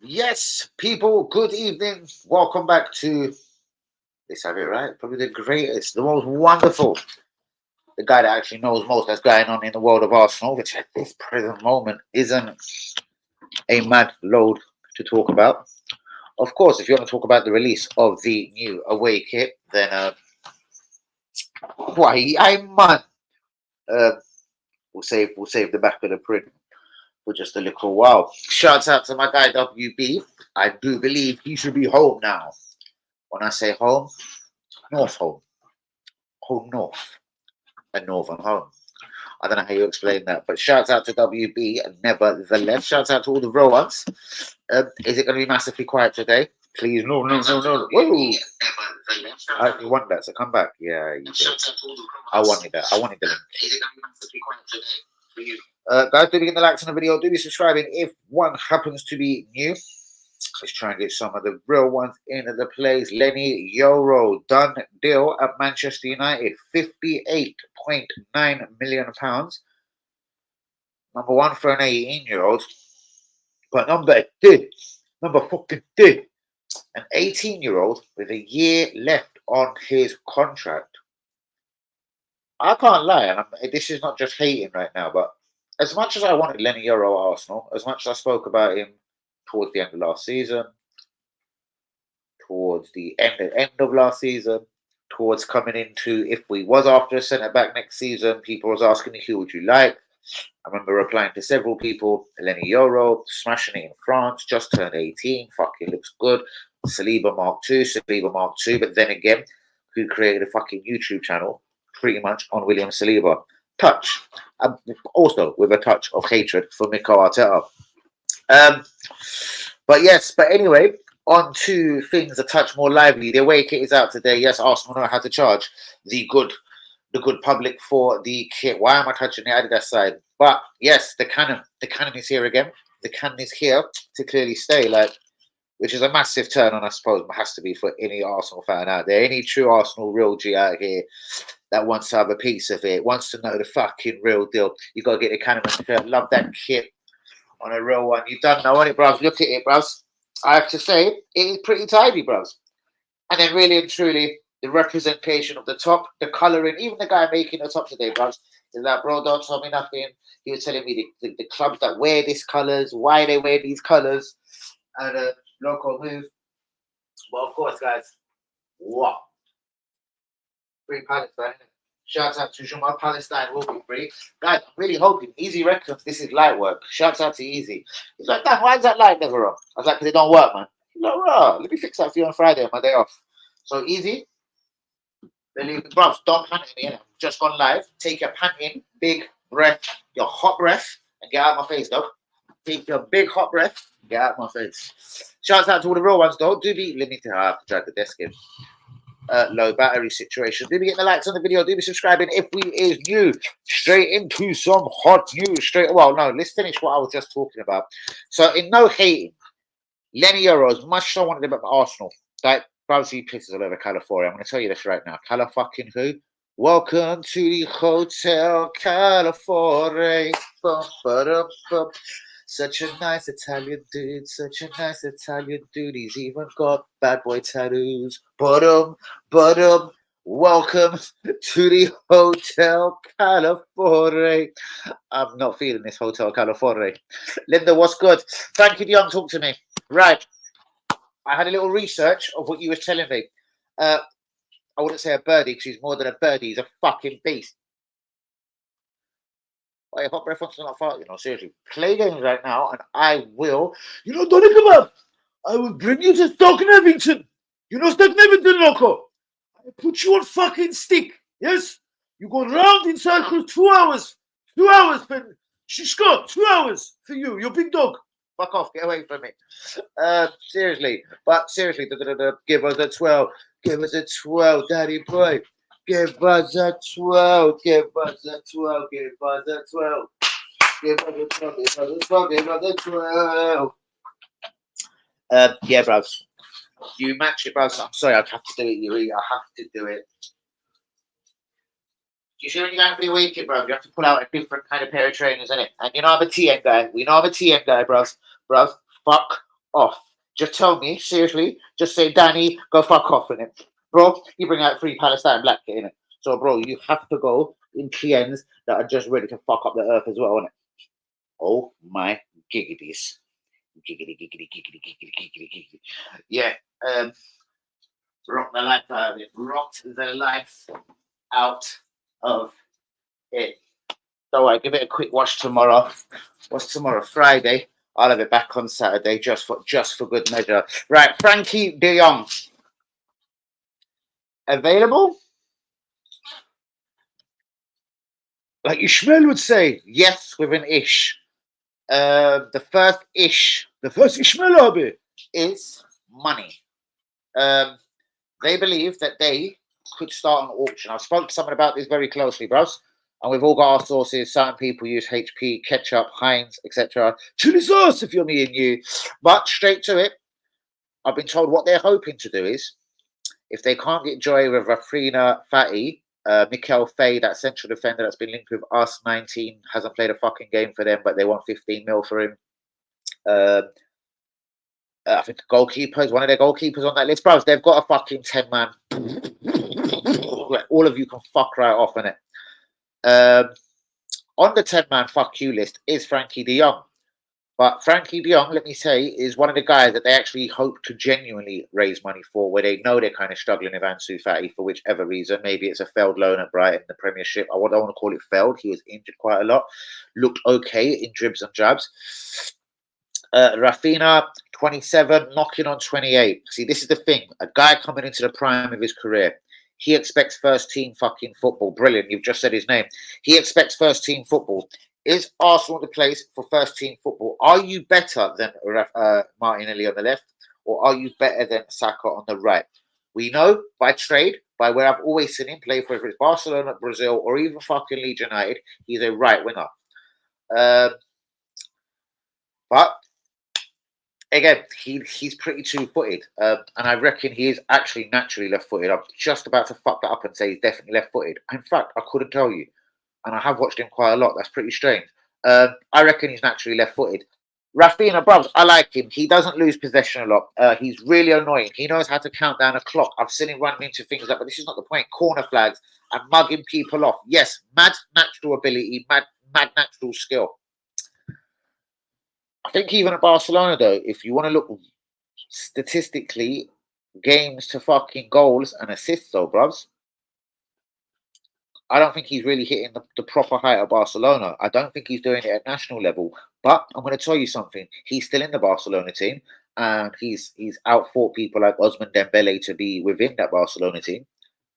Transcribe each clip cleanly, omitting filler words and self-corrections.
Yes, people, good evening. Welcome back to, let's have it right, probably the greatest, the most wonderful, the guy that actually knows most that's going on in the world of Arsenal, which at this present moment isn't a mad load to talk about. Of course, if you want to talk about the release of the new away kit, then why, man, uh, we'll save the back of the print for just a little while. Shouts out to my guy WB. I do believe he should be home now. When I say home, North home. Home North. A northern home. I don't know how you explain that, but shouts out to WB. Nevertheless, shouts out to all the real ones. Is it going to be massively quiet today? Please, no. Whoa! You want that, so come back. Yeah, you did. I wanted that. I wanted the link. Is it going to be massively quiet today for you? Guys, do be getting the likes on the video. Do be subscribing if one happens to be new. Let's try and get some of the real ones into the place. Lenny Euro, done deal at Manchester United, £58.9 million. Number one for an 18-year-old. But number fucking two, an 18-year-old with a year left on his contract. I can't lie, and this is not just hating right now, but as much as I wanted Lenny Euro at Arsenal, as much as I spoke about him towards the end of last season, towards the end of last season, towards coming into if we was after a centre back next season, people was asking me who would you like. I remember replying to several people, Lenny Euro, smashing it in France, just turned 18, fucking looks good. Saliba Mark II, but then again, who created a fucking YouTube channel pretty much on William Saliba. Touch. Also with a touch of hatred for Mikel Arteta. But anyway, on to things a touch more lively. The away kit is out today. Yes, Arsenal know how to charge the good public for the kit. Why am I touching the Adidas side? But yes, the cannon is here again. The cannon is here to clearly stay, which is a massive turn on, I suppose, has to be for any Arsenal fan out there, any true Arsenal real G out here that wants to have a piece of it, wants to know the fucking real deal. You got to get the cannon shirt. Love that kit on a real one. You don't know it, bros. Look at it, bros. I have to say, it is pretty tidy, bros. And then really and truly, the representation of the top, the colouring, even the guy making the top today, bros, is like, bro, don't tell me nothing. He was telling me the clubs that wear these colours, why they wear these colours, and local move. Well, of course, guys, what? Free Palestine. Shouts out to Jamal Palestine will be free. Guys, I'm really hoping Easy reckons this is light work. Shouts out to Easy. He's like, damn, why is that light never on? I was like, because it don't work, man. He's like, right, let me fix that for you on Friday on my day off. So Easy, bros, don't panic me. I'm just gone live. Take your panting, big breath, your hot breath, and get out of my face, though. Take your big hot breath, get out of my face. Shouts out to all the real ones, though. Do be limited. I have to drag the desk in. Low battery situation. Do be getting the likes on the video. Do be subscribing if we is new. Straight into some hot news. Let's finish what I was just talking about. So, in no hating, Lenny Euro, as much as I wanted him at Arsenal, perhaps he pisses all over California. I'm going to tell you this right now. Cala fucking who? Welcome to the Hotel California. Such a nice Italian dude, He's even got bad boy tattoos. Welcome to the Hotel California. I'm not feeling this Hotel California. Linda, what's good? Thank you, Young. Talk to me. Right. I had a little research of what you were telling me. I wouldn't say a birdie because he's more than a birdie. He's a fucking beast. If hot breath wants to not fart, seriously, play games right now, and I will. Donny Kebab, I will bring you to Stoke Nevington. Stoke Nevington, loco. I put you on fucking stick. Yes, you go round in circles 2 hours. 2 hours, Ben. Shishko, 2 hours for you. You're big dog. Fuck off, get away from me. Seriously, give us a 12. Give us a 12, daddy boy. Give us a 12, give us a 12, give us a 12. Give us a 12, give us a 12, give us a 12. Yeah, bros. You match it, bros. I'm sorry, I have to do it, Yuri. I have to do it. You should only go for your weekend, bro. You have to pull out a different kind of pair of trainers, innit? And I'm a TN guy. We know I'm a TN guy, bros. Bros, fuck off. Just tell me, seriously, just say, Danny, go fuck off in it. Bro, you bring out 3 Palestine black kit in it. So, bro, you have to go in TNs that are just ready to fuck up the earth as well, innit? Oh my giggities. Giggity, giggity, giggity, giggity, giggity, giggity. Yeah, rocked the life out of it. Rocked the life out of it. So I give it a quick watch tomorrow. What's tomorrow? Friday. I'll have it back on Saturday just for good measure. Right, Frankie De Jong. Available? Like Ishmael would say, yes, with an ish. The first Ishmael Abi is money. They believe that they could start an auction. I've spoken to someone about this very closely, bros. And we've all got our sources. Certain people use HP, ketchup, Heinz, etc. Chili sauce if you're me and you. But straight to it, I've been told what they're hoping to do is, if they can't get joy with Rafina Fatty, Mikel Fay, that central defender that's been linked with us, 19, hasn't played a fucking game for them, but they want 15 mil for him. I think the goalkeepers, one of their goalkeepers on that list, bros, they've got a fucking 10-man. All of you can fuck right off in it. On the 10-man fuck you list is Frankie De Jong. But Frankie De Jong, let me say, is one of the guys that they actually hope to genuinely raise money for, where they know they're kind of struggling with Ansu Fati for whichever reason. Maybe it's a failed loan at Brighton in the Premiership. I don't want to call it failed. He was injured quite a lot. Looked okay in dribs and jabs. Rafina, 27, knocking on 28. See, this is the thing. A guy coming into the prime of his career. He expects first team fucking football. Brilliant. You've just said his name. He expects first team football. Is Arsenal the place for first team football? Are you better than Martinelli on the left, or are you better than Saka on the right? We know by trade, by where I've always seen him play, whether it's Barcelona, Brazil, or even fucking Leeds United, he's a right winger. But again, he's pretty two-footed, and I reckon he is actually naturally left-footed. I'm just about to fuck that up and say he's definitely left-footed. In fact, I couldn't tell you. And I have watched him quite a lot. That's pretty strange. I reckon he's naturally left-footed. Rafinha, bruv, I like him. He doesn't lose possession a lot. He's really annoying. He knows how to count down a clock. I've seen him running into things like, but this is not the point. Corner flags and mugging people off. Yes, mad natural ability, mad natural skill. I think even at Barcelona, though, if you want to look statistically, games to fucking goals and assists, though, bruvs, I don't think he's really hitting the proper height of Barcelona. I don't think he's doing it at national level. But I'm going to tell you something. He's still in the Barcelona team, and he's outfought people like Ousmane Dembele to be within that Barcelona team,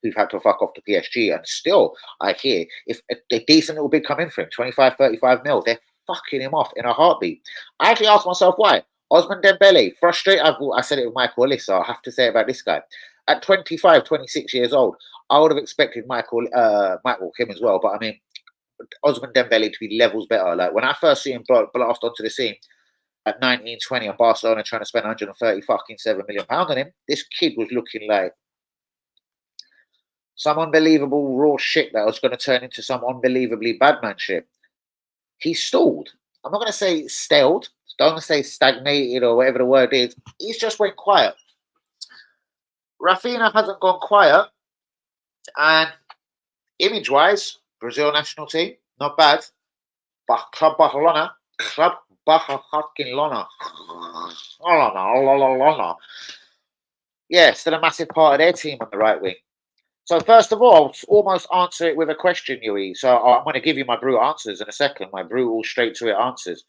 who've had to fuck off to PSG. And still, I hear, if a decent little bid come in for him, 25, 35 mil, they're fucking him off in a heartbeat. I actually asked myself why. Ousmane Dembele, frustrated. I said it with Michael Ellis, so I have to say about this guy. At 25, 26 years old, I would have expected Michael, him as well. But I mean, Ousmane Dembele to be levels better. Like when I first see him blast onto the scene at 19, 20 and Barcelona trying to spend 137 million pounds on him, this kid was looking like some unbelievable raw shit that was going to turn into some unbelievably bad man shit. He stalled. I'm not going to say staled. Don't want to say stagnated or whatever the word is. He's just went quiet. Rafinha hasn't gone quiet. And image-wise, Brazil national team, not bad. But Club Barcelona. Yeah, still a massive part of their team on the right wing. So first of all, I'll almost answer it with a question, Yui. So I'm going to give you my brutal answers in a second. My brutal, straight-to-it answers.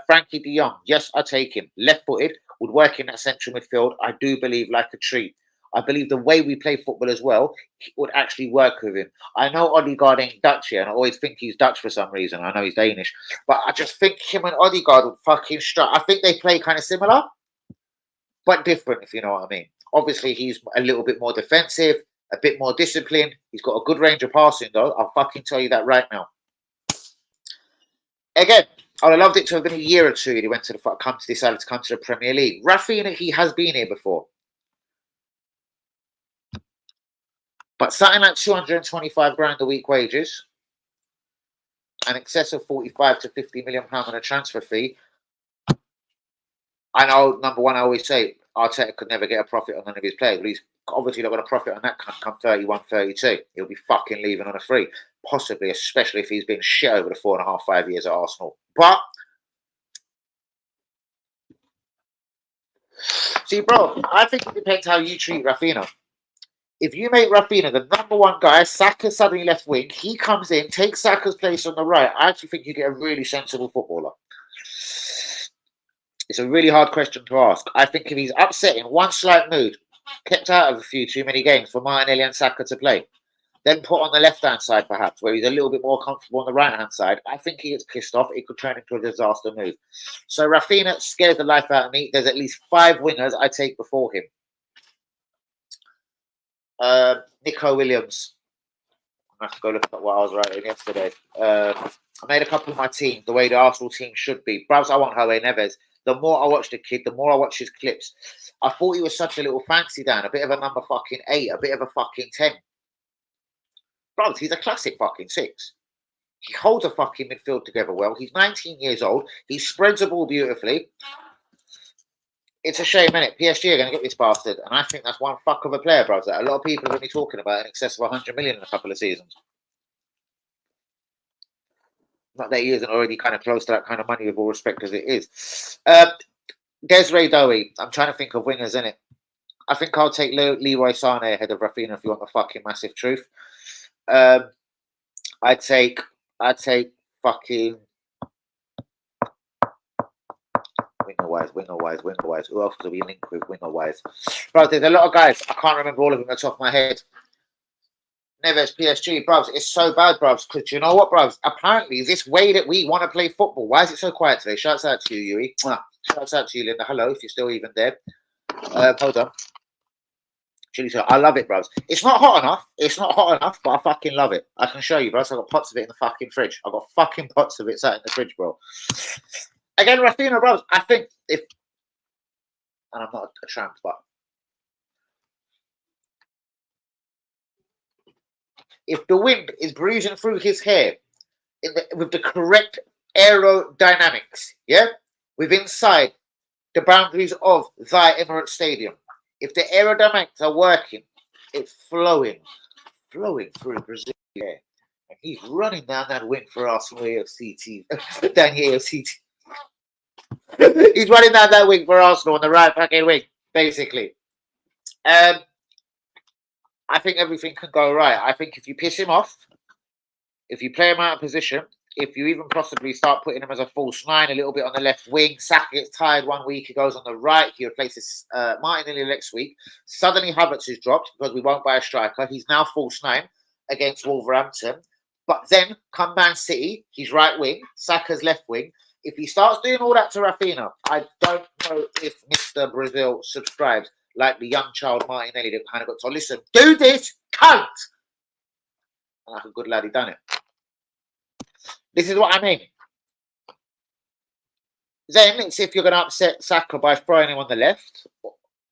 Frankie De Jong, yes, I take him. Left-footed, would work in that central midfield. I do believe like a treat. I believe the way we play football as well would actually work with him. I know Odegaard ain't Dutch here, and I always think he's Dutch for some reason. I know he's Danish. But I just think him and Odegaard would fucking strike. I think they play kind of similar, but different, if you know what I mean. Obviously, he's a little bit more defensive, a bit more disciplined. He's got a good range of passing, though. I'll fucking tell you that right now. Again, I would have loved it to have been a year or two. He decided to come to the Premier League. Rafinha, he has been here before. But something like 225 grand a week wages, an excess of 45 to 50 million pound on a transfer fee. I know, number one, I always say Arteta could never get a profit on none of his players. But he's obviously not going to profit on that come 31, 32. He'll be fucking leaving on a free. Possibly, especially if he's been shit over the 4.5, 5 years at Arsenal. But, see, bro, I think it depends how you treat Rafinha. If you make Rafinha the number one guy, Saka suddenly left wing, he comes in, takes Saka's place on the right, I actually think you get a really sensible footballer. It's a really hard question to ask. I think if he's upset in one slight mood, kept out of a few too many games for Martinelli and Saka to play, then put on the left-hand side perhaps, where he's a little bit more comfortable on the right-hand side, I think he gets pissed off. It could turn into a disaster move. So Rafinha scares the life out of me. There's at least 5 wingers I take before him. Nico Williams. I have to go look at what I was writing yesterday. I made a couple of my team the way the Arsenal team should be. Perhaps I want Jose Neves. The more I watch the kid, the more I watch his clips. I thought he was such a little fancy Dan, a bit of a number fucking 8, a bit of a fucking 10. Bro, he's a classic fucking 6. He holds a fucking midfield together well. He's 19 years old. He spreads the ball beautifully. It's a shame, innit? PSG are going to get this bastard. And I think that's one fuck of a player, bro. That a lot of people are going to be talking about in excess of 100 million in a couple of seasons. Not that he isn't already kind of close to that kind of money, with all respect, as it is. Desiree Dowie. I'm trying to think of wingers, innit? I think I'll take Leroy Sané ahead of Rafinha if you want the fucking massive truth. I'd take fucking winger wise. Who else could we link with winger wise? Bro, there's a lot of guys. I can't remember all of them at the top of my head. Neves, PSG, bros. It's so bad, bros. Because you know what, bros? Apparently, this way that we want to play football. Why is it so quiet today? Shouts out to you, Yui. Shouts out to you, Linda. Hello, if you're still even there. Hold on. I love it, bros. It's not hot enough, but I fucking love it. I can show you, bros. I've got pots of it in the fucking fridge. I've got fucking pots of it sat in the fridge, bro. Again, Rafinha, bros. I think and I'm not a tramp, but if the wind is bruising through his hair with the correct aerodynamics, yeah, with inside the boundaries of thy Emirates Stadium, if the aerodynamics are working, it's flowing through Brazil, yeah, and he's running down that wing for Arsenal AFC team, down here AFC team. He's running down that wing for Arsenal on the right fucking wing, basically. I think everything can go right. I think if you piss him off, if you play him out of position, if you even possibly start putting him as a false 9, a little bit on the left wing, Saka gets tired 1 week, he goes on the right, he replaces Martinelli next week. Suddenly Havertz is dropped because we won't buy a striker. He's now false 9 against Wolverhampton. But then come Man City, he's right wing, Saka's left wing. If he starts doing all that to Rafinha, I don't know if Mr. Brazil subscribes like the young child Martinelli that kind of got told, listen, do this, cunt! And like a good lad, he done it. This is what I mean. Then it's if you're going to upset Saka by throwing him on the left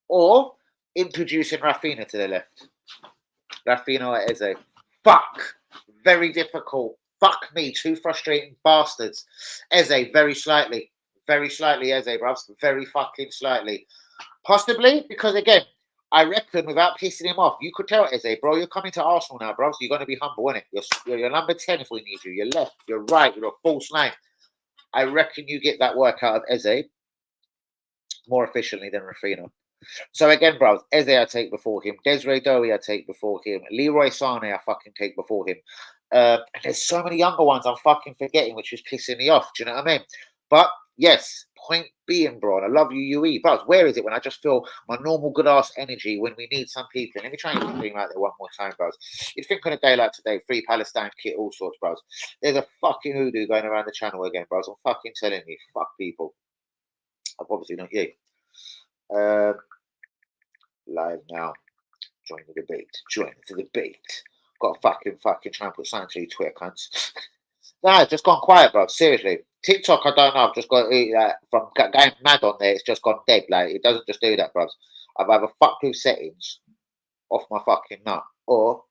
or introducing Rafinha to the left. Rafinha or Eze. Fuck. Very difficult. Fuck me. 2 frustrating bastards. Eze, very slightly. Very slightly, Eze, bruv. Very fucking slightly. Possibly because, again, I reckon without pissing him off, you could tell Eze, bro, you're coming to Arsenal now, bro, so you're going to be humble, innit? You're number 10 if we need you. You're left, you're right, you're a false 9. I reckon you get that work out of Eze more efficiently than Rafinha. So again, bro, Eze I take before him. Desiree Dowie I take before him. Leroy Sané I fucking take before him. And there's so many younger ones I'm fucking forgetting, which is pissing me off. Do you know what I mean? But yes, point being, bro, and I love you, UE. Bro, where is it when I just feel my normal good ass energy when we need some people? Let me try and get the thing out there one more time, bros. You'd think on a day like today, Free Palestine kit, all sorts, bros. There's a fucking hoodoo going around the channel again, bros. I'm fucking telling you, fuck people. I've obviously not you. Live now. Join the debate. Join the debate. Got to fucking try and put something to you Twitter cunts. Nah, it's just gone quiet, bro. Seriously. TikTok, I don't know. I've just got from going mad on there. It's just gone dead. Like, it doesn't just do that, bro. I've either fucked with settings off my fucking nut, or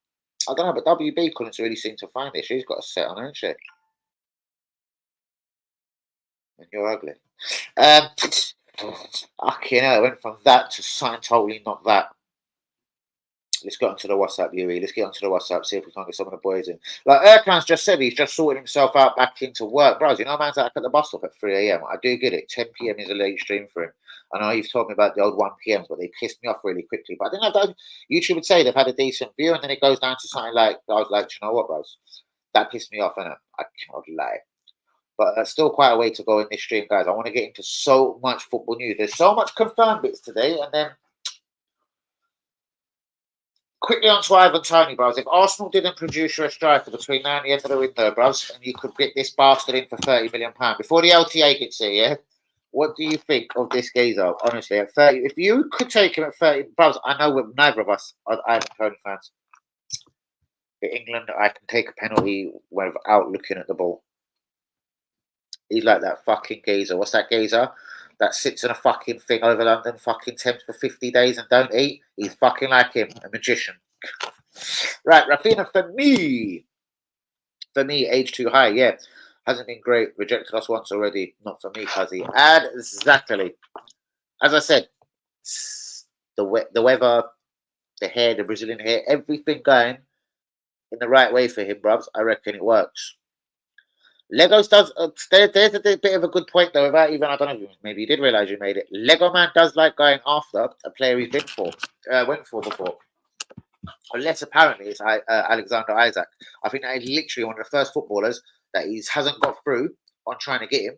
I don't know. But WB couldn't really seem to find it. She's got a set on, hasn't she? And you're ugly. Okay, now it went from that to something totally not that. Let's get onto the WhatsApp, Yuri. Let's get onto the WhatsApp, see if we can get some of the boys in. Like Erkan's just said, he's just sorting himself out back into work. Bros, you know, man's like at the bus stop at 3 a.m. I do get it. 10 p.m. is a late stream for him. I know you've told me about the old 1 p.m.s, but they pissed me off really quickly. But I didn't have that. YouTube would say they've had a decent view, and then it goes down to something like, I was like, you know what, bros? That pissed me off, and I cannot lie. But still quite a way to go in this stream, guys. I want to get into so much football news. There's so much confirmed bits today, and then quickly on to Ivan Toney, bros. If Arsenal didn't produce you a striker between now and the end of the window, bros, and you could get this bastard in for £30 million before the LTA gets here, yeah? What do you think of this geezer? Honestly, at 30, if you could take him at 30, bros, I know neither of us are Ivan Toney fans. In England, I can take a penalty without looking at the ball. He's like that fucking geezer. What's that geezer? That sits in a fucking thing over London, fucking Thames for 50 days and don't eat. He's fucking like him, a magician. Right, Rafinha for me. For me, age too high, yeah. Hasn't been great. Rejected us once already. Not for me, Cuzzy. Exactly. As I said, the weather, the hair, the Brazilian hair, everything going in the right way for him, bruvs. I reckon it works. Legos does. There's a bit of a good point though. Without even, I don't know. Maybe you did realize you made it. Lego man does like going after a player he's went for before. Unless apparently it's Alexander Isaac. I think that is literally one of the first footballers that he hasn't got through on trying to get him.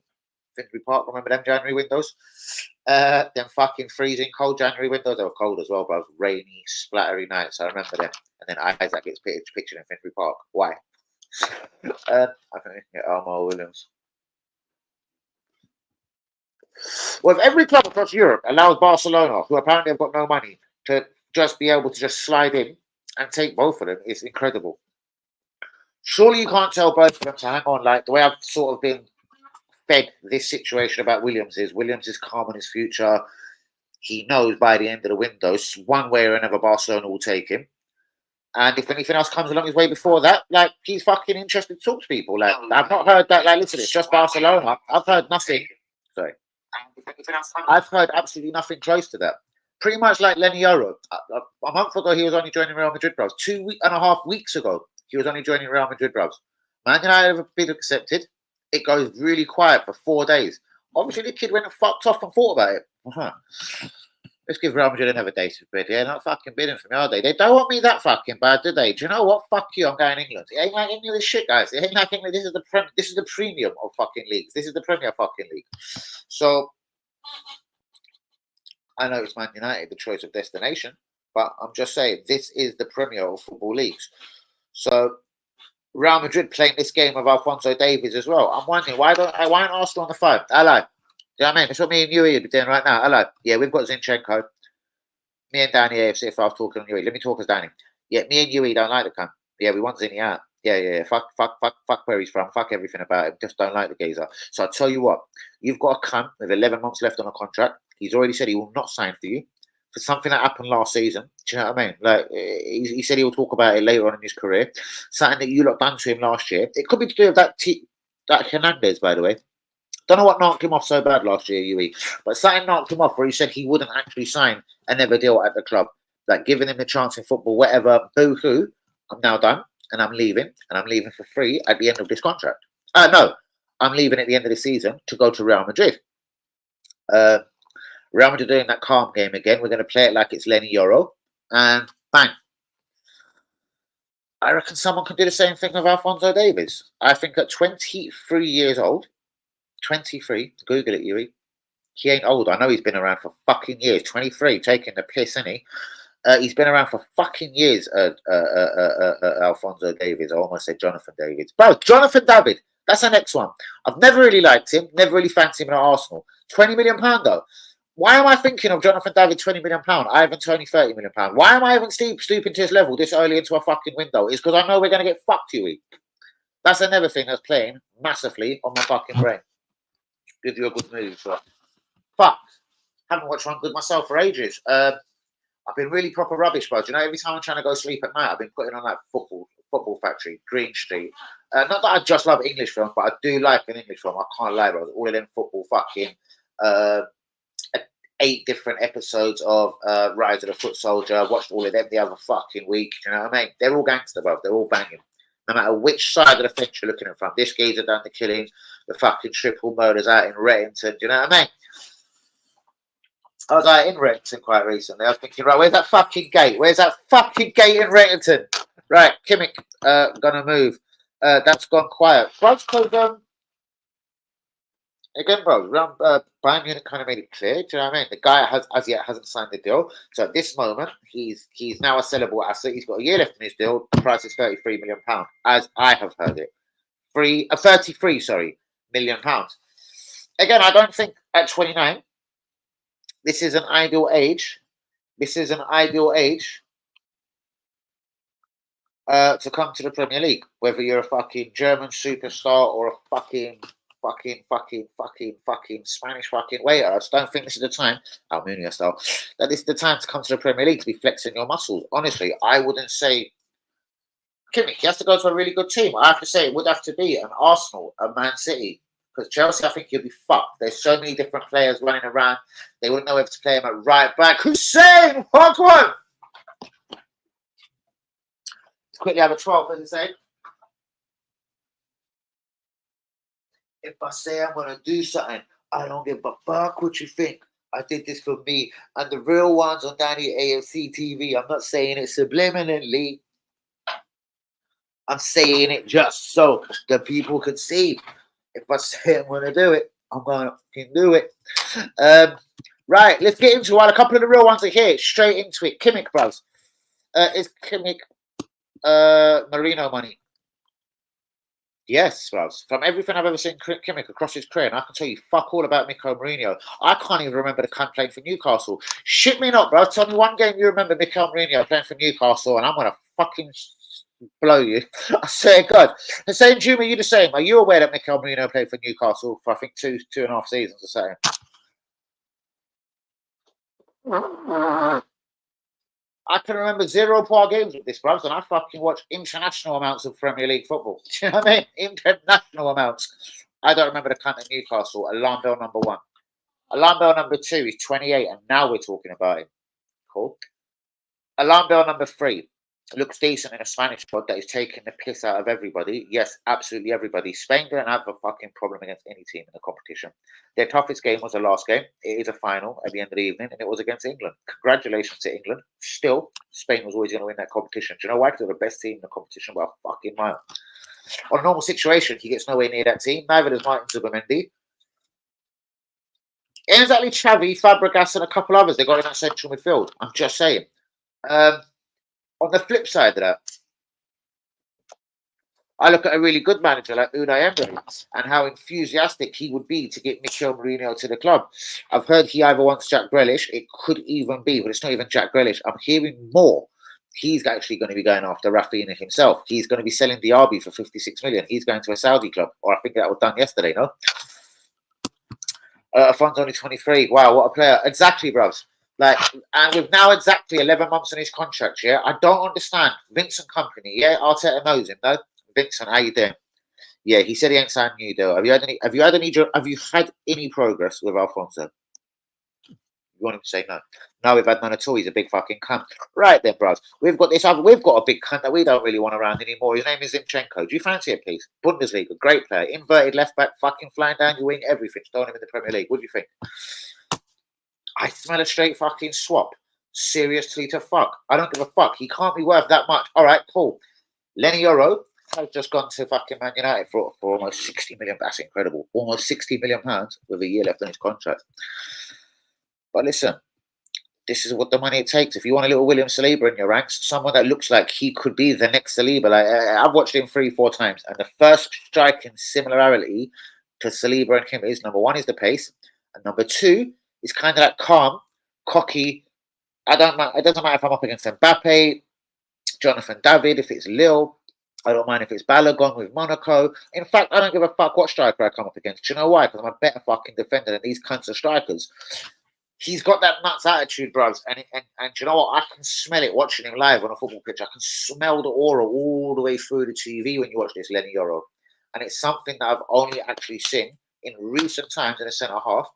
Finsbury Park, remember them January windows? Them fucking freezing cold January windows. They were cold as well, bro. Rainy, splattery nights. I remember them. And then Isaac gets pictured in Finsbury Park. Why? I think Almo Williams. Well, if every club across Europe allows Barcelona, who apparently have got no money, to just be able to just slide in and take both of them, it's incredible. Surely you can't tell both of them to hang on. Like the way I've sort of been fed this situation about Williams is calm on his future. He knows by the end of the window, one way or another, Barcelona will take him. And if anything else comes along his way before that, like he's fucking interested to talk to people. Like I've not heard that. Like listen, it's just Barcelona. I've heard nothing. Sorry, I've heard absolutely nothing close to that. Pretty much like Lenny Yoro. A month ago, he was only joining Real Madrid, bros. 2.5 weeks ago, he was only joining Real Madrid, bros. Man United have a bid accepted. It goes really quiet for 4 days. Obviously, the kid went and fucked off and thought about it. Let's give Real Madrid another day to bid. Yeah, not fucking bidding for me, are they? They don't want me that fucking bad, do they? Do you know what? Fuck you, I'm going to England. It ain't like any of this shit, guys. It ain't like England. This is the premium of fucking leagues. This is the Premier fucking league. So, I know it's Man United, the choice of destination, but I'm just saying, this is the Premier of football leagues. So, Real Madrid playing this game of Alphonso Davies as well. I'm wondering, why aren't Arsenal on the phone? Hello. Do you know what I mean? That's what me and you are doing right now. Hello. Yeah, we've got Zinchenko. Me and Danny AFC, if I was talking on Yui. Let me talk as Danny. Yeah, me and Yui don't like the cunt. Yeah, we want Zinny out. Yeah. Fuck where he's from. Fuck everything about him. Just don't like the geezer. So I'll tell you what. You've got a cunt with 11 months left on a contract. He's already said he will not sign for you for something that happened last season. Do you know what I mean? Like, he said he will talk about it later on in his career. Something that you lot done to him last year. It could be to do with that Hernandez, by the way. Don't know what knocked him off so bad last year, Yui, but something knocked him off where he said he wouldn't actually sign another deal at the club. Like giving him the chance in football, whatever, boo-hoo, I'm now done and I'm leaving for free at the end of this contract. No, I'm leaving at the end of the season to go to Real Madrid. Real Madrid doing that calm game again. We're going to play it like it's Lenny Yoro and bang. I reckon someone can do the same thing with Alphonso Davies. I think at 23 years old, 23. Google it, Yui. He ain't old. I know he's been around for fucking years. 23, taking the piss, isn't he? He's been around for fucking years, Alphonso Davies. I almost said Jonathan Davies. Bro, Jonathan David. That's the next one. I've never really liked him. Never really fancied him at Arsenal. £20 million, though. Why am I thinking of Jonathan David, £20 million? Ivan Toney, £30 million. Why am I even stooping to his level this early into a fucking window? It's because I know we're going to get fucked, Yui. That's another thing that's playing massively on my fucking brain. Give you a good movie for that. Fuck. Haven't watched one good myself for ages. I've been really proper rubbish, bro. You know, every time I'm trying to go sleep at night, I've been putting on like Football Factory, Green Street. Not that I just love English films, but I do like an English film. I can't lie, bro. All of them football fucking 8 different episodes of Rise of the Foot Soldier. I watched all of them the other fucking week. Do you know what I mean? They're all gangster, bro. They're all banging. No matter which side of the fence you're looking at from. This geezer done the killing, the fucking triple murders out in Rettington. Do you know what I mean? I was out in Rettington quite recently. I was thinking, right, where's that fucking gate? Where's that fucking gate in Rettington? Right, Kimmich, gonna move. That's gone quiet. Bronze code, again, bro, Bayern Munich kind of made it clear. Do you know what I mean? The guy has as yet hasn't signed the deal. So at this moment, he's now a sellable asset. He's got a year left in his deal. The price is £33 million, as I have heard it. 33, sorry, £million. Again, I don't think at 29, this is an ideal age. This is an ideal age to come to the Premier League. Whether you're a fucking German superstar or a fucking Spanish fucking waiter. I just don't think this is the time, Almunia style, that this is the time to come to the Premier League to be flexing your muscles. Honestly, I wouldn't say Kimmich, he has to go to a really good team. I have to say it would have to be an Arsenal, a Man City. Because Chelsea, I think you'll be fucked. There's so many different players running around. They wouldn't know whether to play him at right back. Hussein, fuck one! Quickly have a 12, as I say. If I say I'm going to do something, I don't give a fuck what you think. I did this for me. And the real ones on Danny AFC TV, I'm not saying it subliminally. I'm saying it just so the people could see. If I say I'm going to do it, I'm going to fucking do it. Right, let's get into it. A couple of the real ones are here. Straight into it. Kimmich, bros. Is Kimmich Marino money? Yes, bros. From everything I've ever seen Kimmich across his career, and I can tell you fuck all about Miko Mourinho. I can't even remember the cunt playing for Newcastle. Shit me not, bro. Tell me one game you remember Miko Mourinho playing for Newcastle, and I'm going to fucking blow you. I say God. The same, Juma, you the same. Are you aware that Miko Mourinho played for Newcastle for, I think, two and a half seasons or so? I can remember 0 poor games with this, bros, and I fucking watch international amounts of Premier League football. Do you know what I mean? International amounts. I don't remember the cunt at Newcastle. Alarm bell number 1. Alarm bell number 2 is 28, and now we're talking about him. Cool. Alarm bell number 3 looks decent in a Spanish squad that is taking the piss out of everybody. Yes, absolutely everybody. Spain don't have a fucking problem against any team in the competition. Their toughest game was the last game. It is a final at the end of the evening, and it was against England. Congratulations to England. Still, Spain was always going to win that competition. Do you know why? Because they're the best team in the competition by a fucking mile. On a normal situation, he gets nowhere near that team. Neither does Martin Zubimendi. Exactly, Xavi, Fabregas, and a couple others. They got in that central midfield. I'm just saying. On the flip side of that, I look at a really good manager like Unai Emery and how enthusiastic he would be to get Mikel Mourinho to the club. I've heard he either wants Jack Grealish, it could even be, but it's not even Jack Grealish. I'm hearing more. He's actually going to be going after Rafinha himself. He's going to be selling Diaby for 56 million. He's going to a Saudi club, or I think that was done yesterday, no? Afonso only 23. Wow, what a player. Exactly, bros. Like, and with now exactly 11 months on his contract, yeah, I don't understand. Vincent Company, yeah, Arteta knows him, no? Vincent, how you doing? Yeah, he said he ain't signed new deal. Have you had any progress with Alfonso? You want him to say no? No, we've had none at all. He's a big fucking cunt. Right then, bros. We've got a big cunt that we don't really want around anymore. His name is Zinchenko. Do you fancy it, please? Bundesliga, great player. Inverted left back, fucking flying down your wing, everything. Throwing him in the Premier League. What do you think? I smell a straight fucking swap. Seriously to fuck. I don't give a fuck. He can't be worth that much. All right, cool. Lenny Yoro has just gone to fucking Man United for almost 60 million. That's incredible. Almost 60 million pounds with a year left on his contract. But listen, this is what the money it takes. If you want a little William Saliba in your ranks, someone that looks like he could be the next Saliba. Like I've watched him 3-4 times, and the first striking similarity to Saliba and him is number 1 is the pace, and number 2 is kind of like calm, cocky. It doesn't matter if I'm up against Mbappe, Jonathan David, if it's Lille. I don't mind if it's Balogun with Monaco. In fact, I don't give a fuck what striker I come up against. Do you know why? Because I'm a better fucking defender than these kinds of strikers. He's got that nuts attitude, bros. And you know what? I can smell it watching him live on a football pitch. I can smell the aura all the way through the TV when you watch this Lenny Yoro. And it's something that I've only actually seen in recent times in the centre half.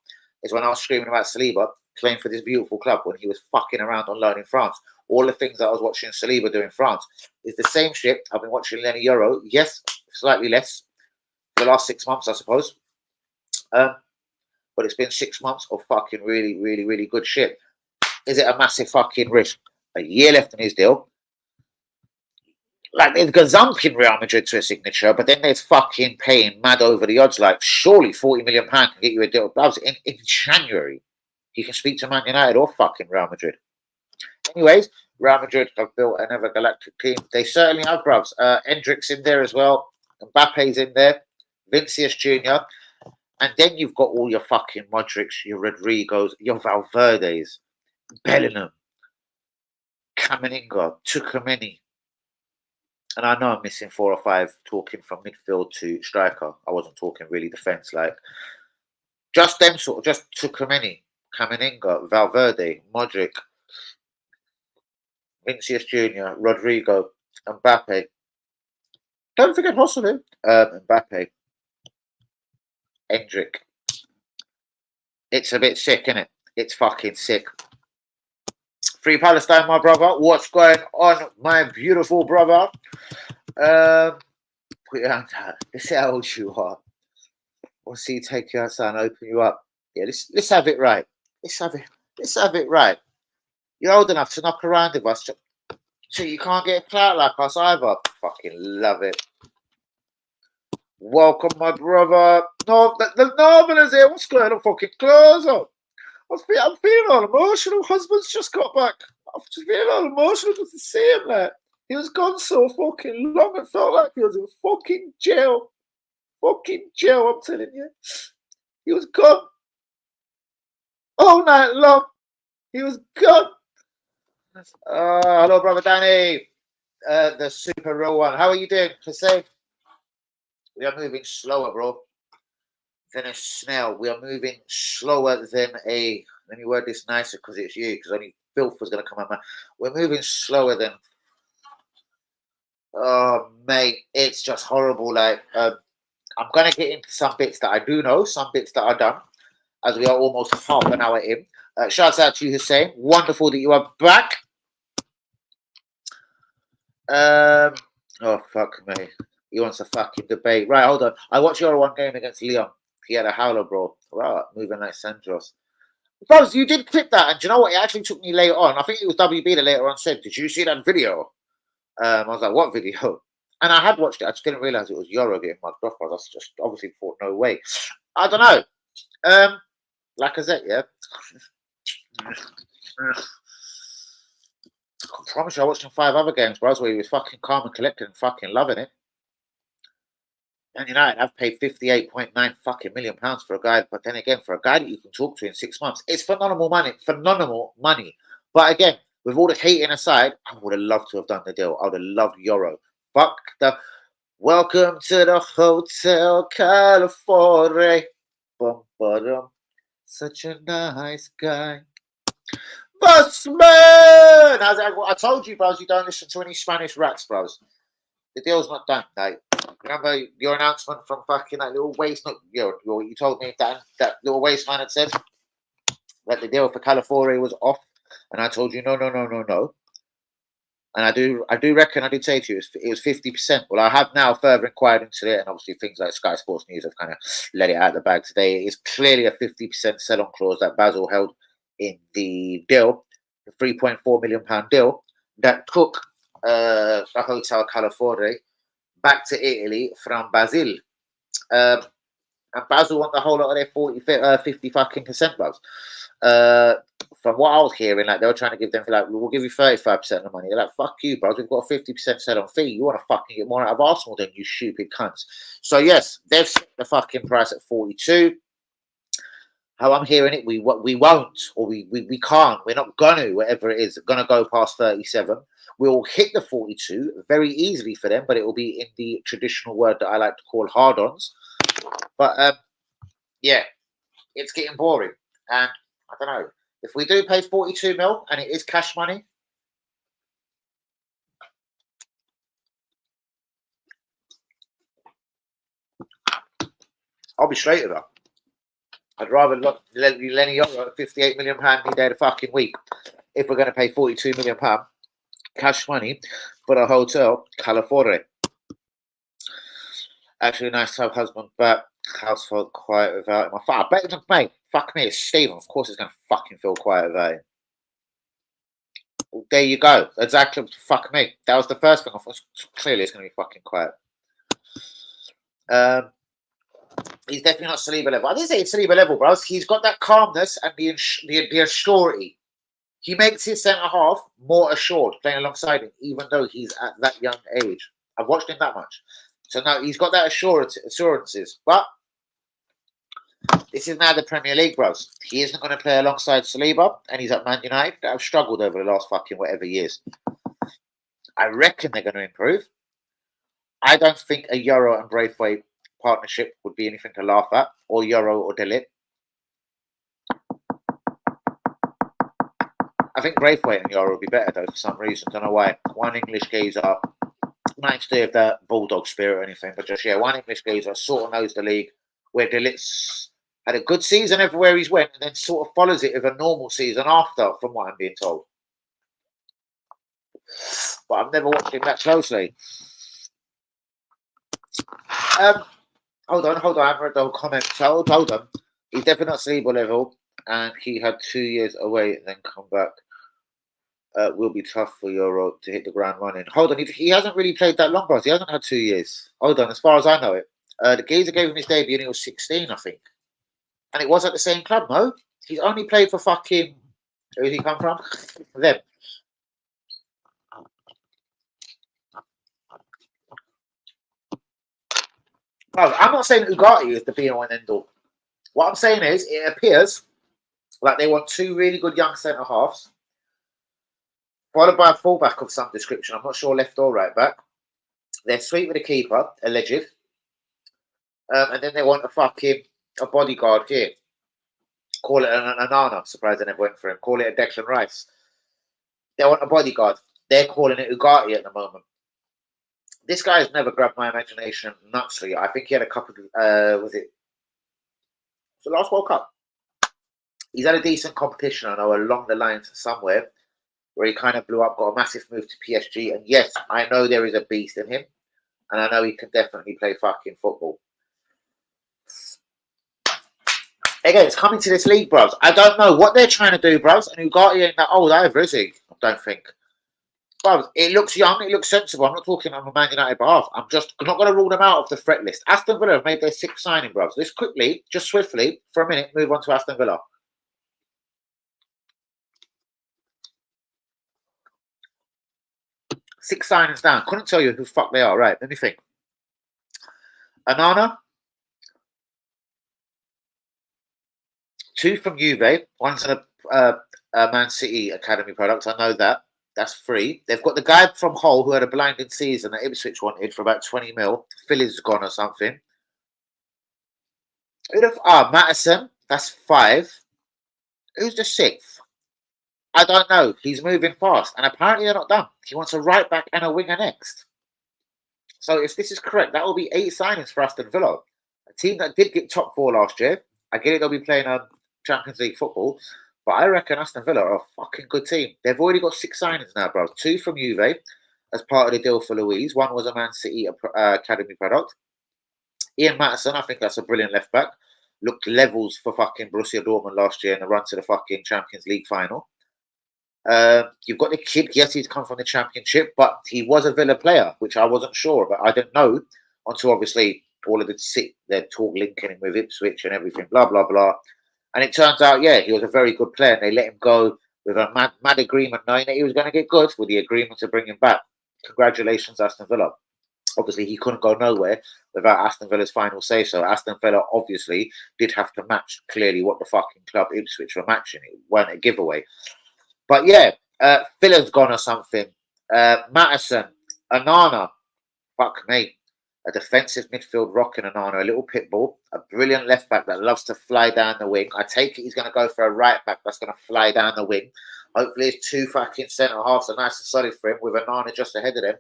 Is when I was screaming about Saliba. playing for this beautiful club when he was fucking around on loan in France. All the things that I was watching Saliba do in France is the same shit I've been watching Lenny Euro. Yes, slightly less for the last 6 months, I suppose. But it's been 6 months of fucking really, really, really good shit. Is it a massive fucking risk? A year left in his deal. Like, there's gazump in Real Madrid to a signature, but then there's fucking paying mad over the odds. Like, surely £40 million can get you a deal. In January, he can speak to Man United or fucking Real Madrid. Anyways, Real Madrid have built another galactic team. They certainly have, bruvs. Hendrick's in there as well. Mbappe's in there. Vinicius Jr. And then you've got all your fucking Modrics, your Rodrigos, your Valverdes, Bellingham, Camavinga, Tchouaméni. And I know I'm missing 4 or 5 talking from midfield to striker. I wasn't talking really defence. Like, just them sort of, just Tchouaméni, Camavinga, Valverde, Modric, Vinicius Jr., Rodrigo, Mbappe. Don't forget Hosselu, Mbappe, Hendrick. It's a bit sick, isn't it? It's fucking sick. Free Palestine, my brother. What's going on, my beautiful brother? Put your hand out. Let's see how old you are. We'll see you take you outside and open you up. Yeah, let's have it right. Let's have it right. You're old enough to knock around with us, so you can't get a clout like us either. Fucking love it. Welcome, my brother. No, the Northerners here. What's going on? Fucking close up. I'm feeling all emotional. Husband's just got back. I'm just feeling all emotional just to see him. Like, he was gone so fucking long. It felt like he was in fucking jail. Fucking jail, I'm telling you. He was gone all night long. He was gone. Hello, brother Danny. The super real one. How are you doing, Jose? We are moving slower, bro, than a snail. We are moving slower than a... Let me word this nicer because it's you, because only filth was going to come out. We're moving slower than... Oh, mate, it's just horrible. Like, I'm going to get into some bits that I do know, some bits that are done, as we are almost half an hour in. Shouts out to you, Hussein. Wonderful that you are back. Oh, fuck me. He wants a fucking debate. Right, hold on. I watched your one game against Leon. He had a howler, bro. Right, moving like Sandros. Bros, you did clip that, and do you know what? It actually took me later on. I think it was WB that later on said, "Did you see that video?" I was like, "What video?" And I had watched it. I just didn't realize it was Euro getting mugged off. I was just obviously thought, no way. I don't know. Like I said, yeah. I promise you, I watched him 5 other games, bros, where he was fucking calm and collected and fucking loving it. And United have paid £58.9 fucking million for a guy, but then again, for a guy that you can talk to in 6 months, it's phenomenal money. But again, with all the hating aside, I would have loved to have done the deal. I would have loved Euro. Fuck the welcome to the Hotel California. Bum, ba-dum. Such a nice guy. Busman! I told you, bros, you don't listen to any Spanish rats, bros. The deal's not done, mate. Remember your announcement from fucking that little waste? You told me that little waste man had said that the deal for California was off, and I told you no. And I do reckon I did say to you it was 50%. Well, I have now further inquired into it, and obviously things like Sky Sports News have kind of let it out of the bag today. It's clearly a 50% sell-on clause that Basel held in the deal, the £3.4 million deal that took the Hotel California back to Italy from Brazil. And Basel want the whole lot of their 50 fucking percent, bros. From what I was hearing, like they were trying to give them, like, we'll give you 35% of the money. They're like, fuck you, bros. We've got a 50% sell-on fee. You want to fucking get more out of Arsenal than you stupid cunts. So yes, they've set the fucking price at 42. How I'm hearing it, we won't, or we can't. We're not gonna, whatever it is, gonna go past 37. We'll hit the 42 very easily for them, but it will be in the traditional word that I like to call hard-ons. But yeah, it's getting boring, and I don't know if we do pay 42 mil and it is cash money. I'll be straight with her. I'd rather Lenny Yoro at £58 million any day of the fucking week if we're going to pay £42 million cash money for the hotel California. Actually, nice to have husband back. Household quiet without him. I bet him, mate. Fuck me, it's Stephen. Of course, it's going to fucking feel quiet without him. Well, there you go. Exactly. Fuck me. That was the first thing. I thought clearly it's going to be fucking quiet. He's definitely not Saliba level. I didn't say it's Saliba level, bros. He's got that calmness and the assurity. He makes his centre half more assured playing alongside him, even though he's at that young age. I've watched him that much. So now he's got that assurances. But this is now the Premier League, bros. He isn't going to play alongside Saliba, and he's at Man United that have struggled over the last fucking whatever years. I reckon they're going to improve. I don't think a Euro and Braithwaite partnership would be anything to laugh at, or Euro or Delit. I think Braithwaite and Euro would be better, though, for some reason. Don't know why. One English geezer, nothing to do with that bulldog spirit or anything, but just, one English geezer sort of knows the league, where Delit's had a good season everywhere he's went, and then sort of follows it with a normal season after, from what I'm being told. But I've never watched him that closely. Hold on. I've read the whole comment. So hold on. He's definitely not Saliba level, and he had 2 years away, then come back. Will be tough for Euro to hit the ground running. Hold on, he hasn't really played that long, bros. He hasn't had 2 years. Hold on, as far as I know it. The geezer gave him his debut when he was 16, I think. And it was at the same club, no? He's only played for fucking... Who did he come from? Them. Bro, I'm not saying Ugarte is the be-all and end-all. What I'm saying is, it appears like they want 2 really good young centre-halves, followed by a fullback of some description. I'm not sure left or right back. They're sweet with a keeper, alleged. And then they want a bodyguard here. Call it an Anana. Surprised they never went for him. Call it a Declan Rice. They want a bodyguard. They're calling it Ugarte at the moment. This guy has never grabbed my imagination nutsly. I think he had a couple of, was it the last World Cup? He's had a decent competition, I know, along the lines somewhere, where he kind of blew up, got a massive move to PSG. And yes, I know there is a beast in him. And I know he can definitely play fucking football. Again, it's coming to this league, bros. I don't know what they're trying to do, bros. And Ugarte ain't that old either, is he? I don't think. Bros, it looks young. It looks sensible. I'm not talking on the Man United behalf. I'm not going to rule them out of the threat list. Aston Villa have made their 6th signing, bros. Let's quickly, just swiftly, for a minute, move on to Aston Villa. Six signings down. Couldn't tell you who the fuck they are. Right, let me think. Anana. 2 from Juve. One's a Man City Academy product. I know that. That's free. They've got the guy from Hull who had a blinding season that Ipswich wanted for about 20 mil. Philly's gone or something. Mattison. That's 5. Who's the 6th? I don't know. He's moving fast. And apparently they're not done. He wants a right back and a winger next. So if this is correct, that will be 8 signings for Aston Villa. A team that did get top 4 last year. I get it, they'll be playing Champions League football. But I reckon Aston Villa are a fucking good team. They've already got 6 signings now, bro. 2 from Juve as part of the deal for Louise. One was a Man City Academy product. Ian Mattison, I think that's a brilliant left back. Looked levels for fucking Borussia Dortmund last year in the run to the fucking Champions League final. You've got the kid. Yes, he's come from the Championship, but he was a Villa player, which I wasn't sure about. I didn't know until obviously all of their talk linking him with Ipswich and everything, blah, blah, blah. And it turns out, he was a very good player. And they let him go with a mad agreement, knowing that he was going to get good, with the agreement to bring him back. Congratulations, Aston Villa. Obviously, he couldn't go nowhere without Aston Villa's final say so. Aston Villa obviously did have to match clearly what the fucking club Ipswich were matching. It weren't a giveaway. But Villa's gone or something. Mattison, Anana, fuck me. A defensive midfield rock in Anana, a little pit bull, a brilliant left back that loves to fly down the wing. I take it he's going to go for a right back that's going to fly down the wing. Hopefully, it's 2 fucking centre halves are nice and solid for him with Anana just ahead of them.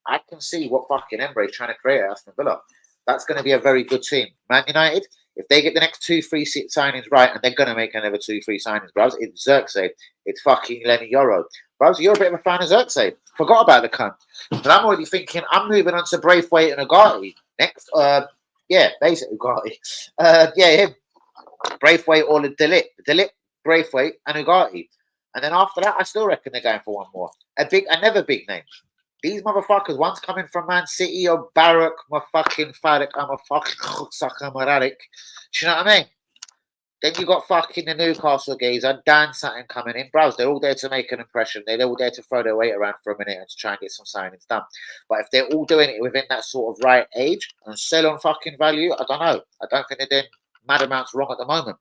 I can see what fucking Emre is trying to create at Aston Villa. That's going to be a very good team. Man United, If they get the next 2-3 signings right, and they're gonna make another 2-3 signings, bros, it's Xerxes. It's fucking Lenny Yoro. Bros, you're a bit of a fan of Xerxes. Forgot about the cunt. But I'm already thinking I'm moving on to Braithwaite and Ugarte next. Yeah, basically Ugarte. Yeah, him. Braithwaite or the Delit, Braithwaite, and Ugarte. And then after that, I still reckon they're going for one more. Another big name. These motherfuckers, one's coming from Man City or Barak, my fucking Farik, I'm a fucking sucker, Mararik. Do you know what I mean? Then you got fucking the Newcastle geezer, Dan Sutton coming in. Bros, they're all there to make an impression. They're all there to throw their weight around for a minute and to try and get some signings done. But if they're all doing it within that sort of right age and sell on fucking value, I don't know. I don't think they're doing mad amounts wrong at the moment.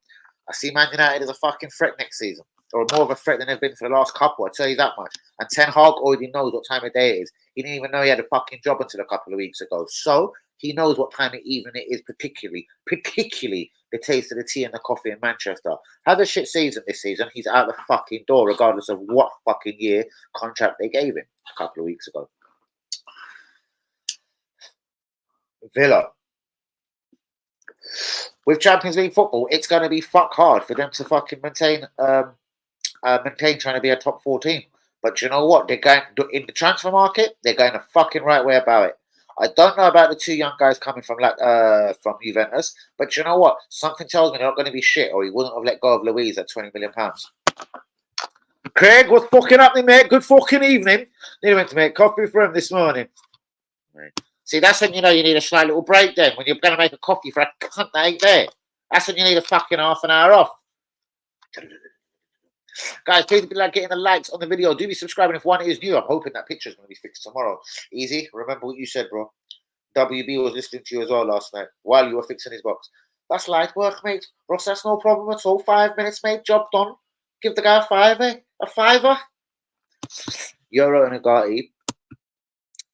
I see Man United as a fucking threat next season. Or more of a threat than they've been for the last couple, I tell you that much. And Ten Hag already knows what time of day it is. He didn't even know he had a fucking job until a couple of weeks ago. So he knows what time of evening it is, particularly the taste of the tea and the coffee in Manchester. Had a shit season this season. He's out the fucking door, regardless of what fucking year contract they gave him a couple of weeks ago. Villa. With Champions League football, it's going to be fuck hard for them to fucking maintain trying to be a top 4 team. But you know what? They're going in the transfer market. They're going the fucking right way about it. I don't know about the 2 young guys coming from Juventus, but you know what? Something tells me they're not going to be shit, or he wouldn't have let go of Louise at £20 million. Craig, what's fucking happening, mate? Good fucking evening. Nearly went to make coffee for him this morning. Right. See, that's when you know you need a slight little break then, when you're going to make a coffee for a cunt that ain't there. That's when you need a fucking half an hour off. Guys, please be like getting the likes on the video. Do be subscribing if one is new. I'm hoping that picture is going to be fixed tomorrow. Easy. Remember what you said, bro. WB was listening to you as well last night while you were fixing his box. That's light work, mate. Ross, that's no problem at all. 5 minutes, mate. Job done. Give the guy a fiver. A fiver. Euro and Ugarte.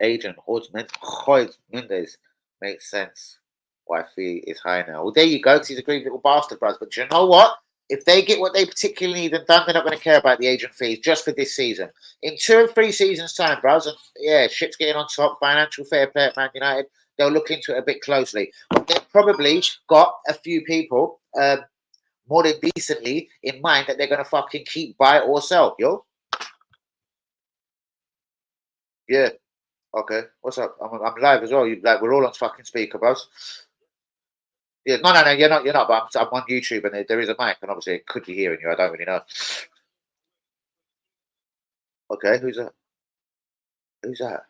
Agent Hoyd Mendes. Makes sense. Why fee is high now. Well, there you go. Because he's a great little bastard, bros. But you know what? If they get what they particularly need and done, they're not going to care about the agent fees just for this season. In 2 or 3 seasons' time, bros, and yeah, shit's getting on top, financial fair play at Man United, they'll look into it a bit closely. But they've probably got a few people more than decently in mind that they're going to fucking keep, buy or sell, yo. Yeah. Okay. What's up? I'm live as well. We're all on fucking speaker, bros. Yeah, no, you're not. But I'm on YouTube, and there is a mic, and obviously it could be hearing you. I don't really know. Okay, who's that? Who's that?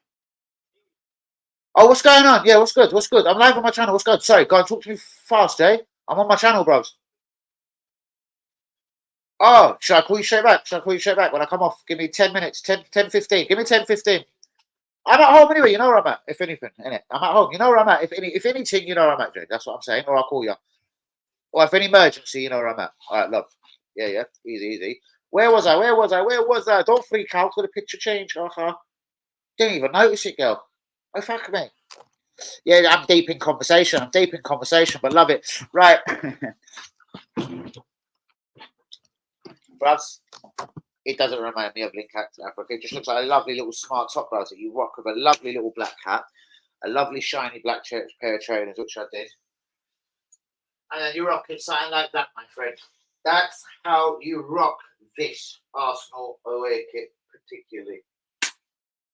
Oh, what's going on? Yeah, what's good? What's good? I'm live on my channel. What's good? Sorry, go and talk to me fast, eh? I'm on my channel, bros. Oh, should I call you straight back? When I come off? Give me 10 minutes, 10, 15. Give me 10, 15. I'm at home anyway. You know where I'm at. If anything, innit? I'm at home. You know where I'm at. If anything, you know where I'm at, Jay. That's what I'm saying. Or I'll call you. Or if any emergency, you know where I'm at. All right, love. Yeah. Easy. Where was I? Don't freak out till the picture change. Didn't even notice it, girl. Oh, fuck me. Yeah, I'm deep in conversation. But love it. Right. Bruvs, it doesn't remind me of Link Actor Africa. It just looks like a lovely little smart top blouse that you rock with a lovely little black hat, a lovely shiny black pair of trainers, which I did. And then you're rocking something like that, my friend. That's how you rock this Arsenal away kit, particularly.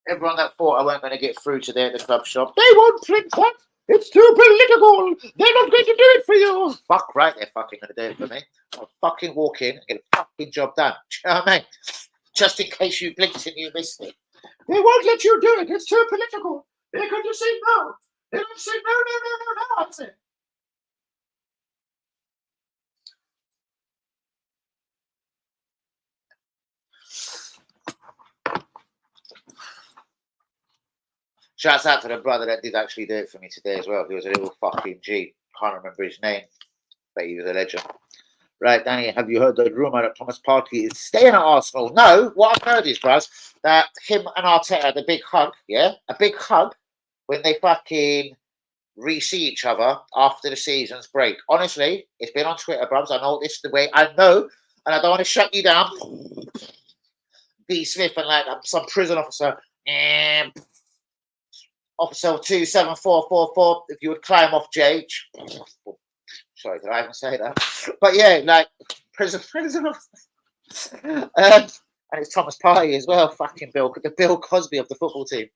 Everyone that thought I weren't going to get through today at the club shop, they won't drink that. It's too political. They're not going to do it for you. Fuck right, they're fucking going to do it for me. I'll fucking walk in and get a fucking job done. Do you know what I mean? Just in case you blinked and you missed it. They won't let you do it. It's too political. They're going to say no. They're going to say no. I said. Shouts out to the brother that did actually do it for me today as well. He was a little fucking G. Can't remember his name, but he was a legend. Right, Danny, have you heard the rumour that Thomas Partey is staying at Arsenal? No, what I've heard is, bros, that him and Arteta had a big hug, yeah? A big hug when they fucking re-see each other after the season's break. Honestly, it's been on Twitter, bros. I know this is the way. I know, and I don't want to shut you down. B. Smith and like some prison officer. Officer 27444, if you would climb off J. Sorry, did I even say that? But yeah, like prison. And it's Thomas Partey as well. Fucking the Bill Cosby of the football team.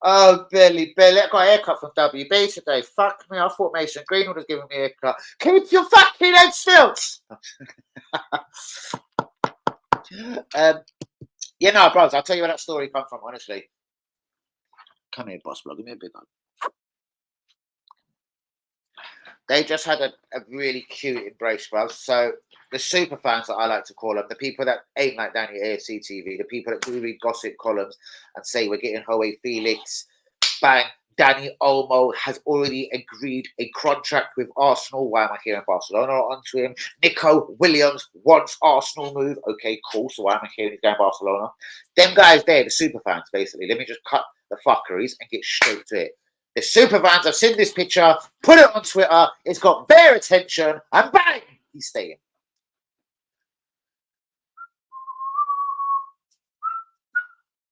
Oh, Billy, I got a haircut from WB today. Fuck me, I thought Mason Greenwood was giving me a haircut. Keep your fucking head still. Yeah, no, bros, I'll tell you where that story come from, honestly. Come here, boss, bro. Give me a big hug. They just had a really cute embrace, bros. So the super fans that I like to call them, the people that ain't like Danny AFC TV, the people that do read gossip columns and say we're getting Joe Felix, bang, Danny Olmo has already agreed a contract with Arsenal. Why am I hearing Barcelona onto him? Nico Williams wants Arsenal move. Okay, cool. So why am I hearing he's going Barcelona? Them guys there, the super fans, basically. Let me just cut the fuckeries and get straight to it. The super fans have seen this picture, put it on Twitter, it's got their attention, and bang, he's staying.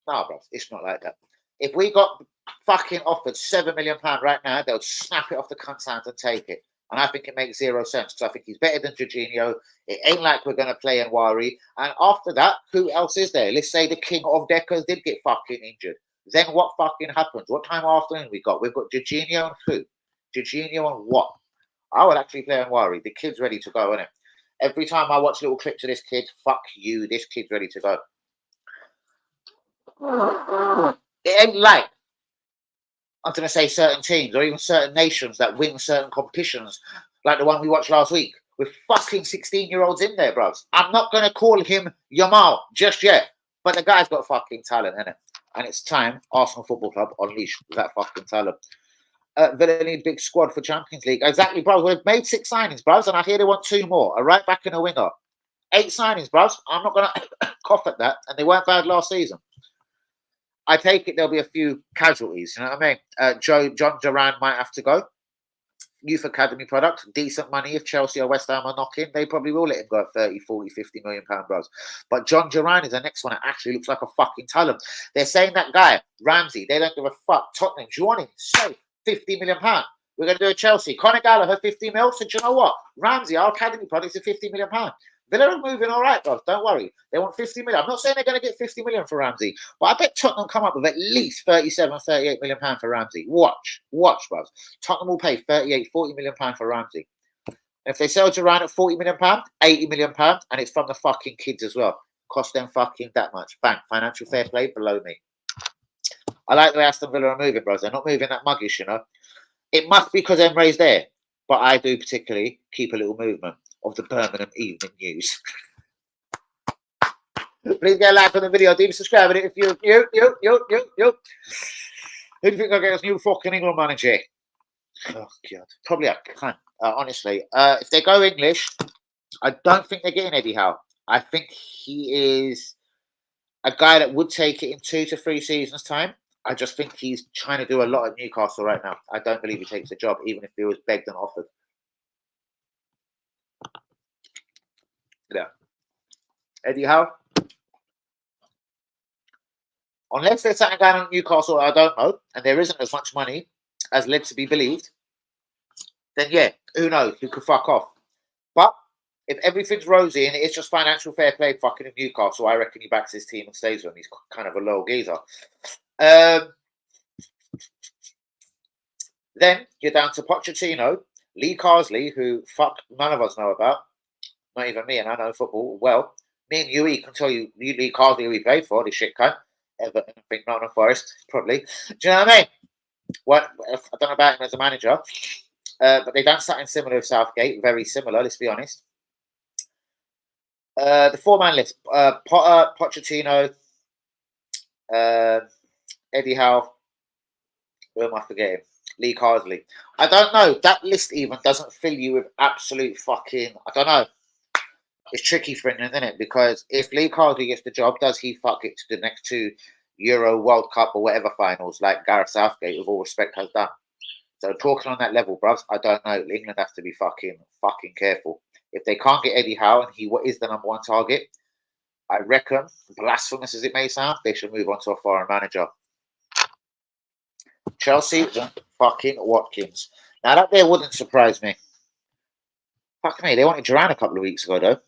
Nah, bro, it's not like that. If we got fucking offered £7 million right now, they'll snap it off the cunt's hand and take it. And I think it makes zero sense because I think he's better than Jorginho. It ain't like we're going to play Nwari. And after that, who else is there? Let's say the king of deckers did get fucking injured. Then what fucking happens? What time afternoon we got? We've got Jorginho and who? Jorginho and what? I would actually play Nwari. The kid's ready to go, isn't it? Every time I watch little clips of this kid, fuck you, this kid's ready to go. It ain't like I'm going to say certain teams or even certain nations that win certain competitions, like the one we watched last week, with fucking 16-year-olds in there, bros. I'm not going to call him Yamal just yet, but the guy's got fucking talent, innit? And it's time Arsenal Football Club unleash that fucking talent. Villa need big squad for Champions League. Exactly, bros. We've made 6 signings, bros, and I hear they want 2 more. A right back and a winger. 8 signings, bros. I'm not going to cough at that, and they weren't bad last season. I take it there'll be a few casualties, you know what I mean? John Duran might have to go. Youth Academy product, decent money. If Chelsea or West Ham are knocking, they probably will let him go at 30, 40, 50 million pound, bros. But John Duran is the next one that actually looks like a fucking talent. They're saying that guy, Ramsey, they don't give a fuck. Tottenham, do you want him? Say 50 million pound. We're going to do a Chelsea. Conor Gallagher, 50 mil. So do you know what? Ramsey, our academy product is 50 million pound. Villa are moving all right, bro. Don't worry. They want 50 million. I'm not saying they're going to get 50 million for Ramsey, but I bet Tottenham come up with at least 37, 38 million pound for Ramsey. Watch, bro. Tottenham will pay 38, 40 million pound for Ramsey. And if they sell Duran at 40 million pound, 80 million pound, and it's from the fucking kids as well. Cost them fucking that much. Bang. Financial fair play below me. I like the way Aston Villa are moving, bros. They're not moving that muggish, you know. It must be because Emre's there, but I do particularly keep a little movement of the Birmingham Evening News. Please get a like on the video. Do subscribe if you. Who do you think I'll get this new fucking England manager? Oh, God. Probably I can't. Honestly. If they go English, I don't think they're getting Eddie Howe. I think he is a guy that would take it in 2 to 3 seasons' time. I just think he's trying to do a lot at Newcastle right now. I don't believe he takes the job, even if he was begged and offered. Yeah. Eddie Howe? Unless there's something going on at Newcastle I don't know, and there isn't as much money as led to be believed, then yeah, who knows? Who could fuck off? But if everything's rosy and it's just financial fair play fucking in Newcastle, I reckon he backs his team and stays with him. He's kind of a loyal geezer. Then you're down to Pochettino, Lee Carsley, who fuck none of us know about. Not even me, and I know football well. Me and Yui can tell you Lee Carsley we played for, this shit cunt. Everton, I think Nottingham Forest, probably. Do you know what I mean? What I don't know about him as a manager, but they've done something similar with Southgate, very similar, let's be honest. The 4-man list, Potter, Pochettino, Eddie Howe, who am I forgetting? Lee Carsley. I don't know. That list even doesn't fill you with absolute fucking, I don't know. It's tricky for England, isn't it? Because if Lee Carsley gets the job, does he fuck it to the next 2 Euro, World Cup, or whatever finals, like Gareth Southgate, with all respect, has done? So talking on that level, bruv, I don't know. England has to be fucking careful. If they can't get Eddie Howe and he is the number 1 target, I reckon, blasphemous as it may sound, they should move on to a foreign manager. Chelsea, fucking Watkins. Now that there wouldn't surprise me. Fuck me, they wanted Duran a couple of weeks ago, though.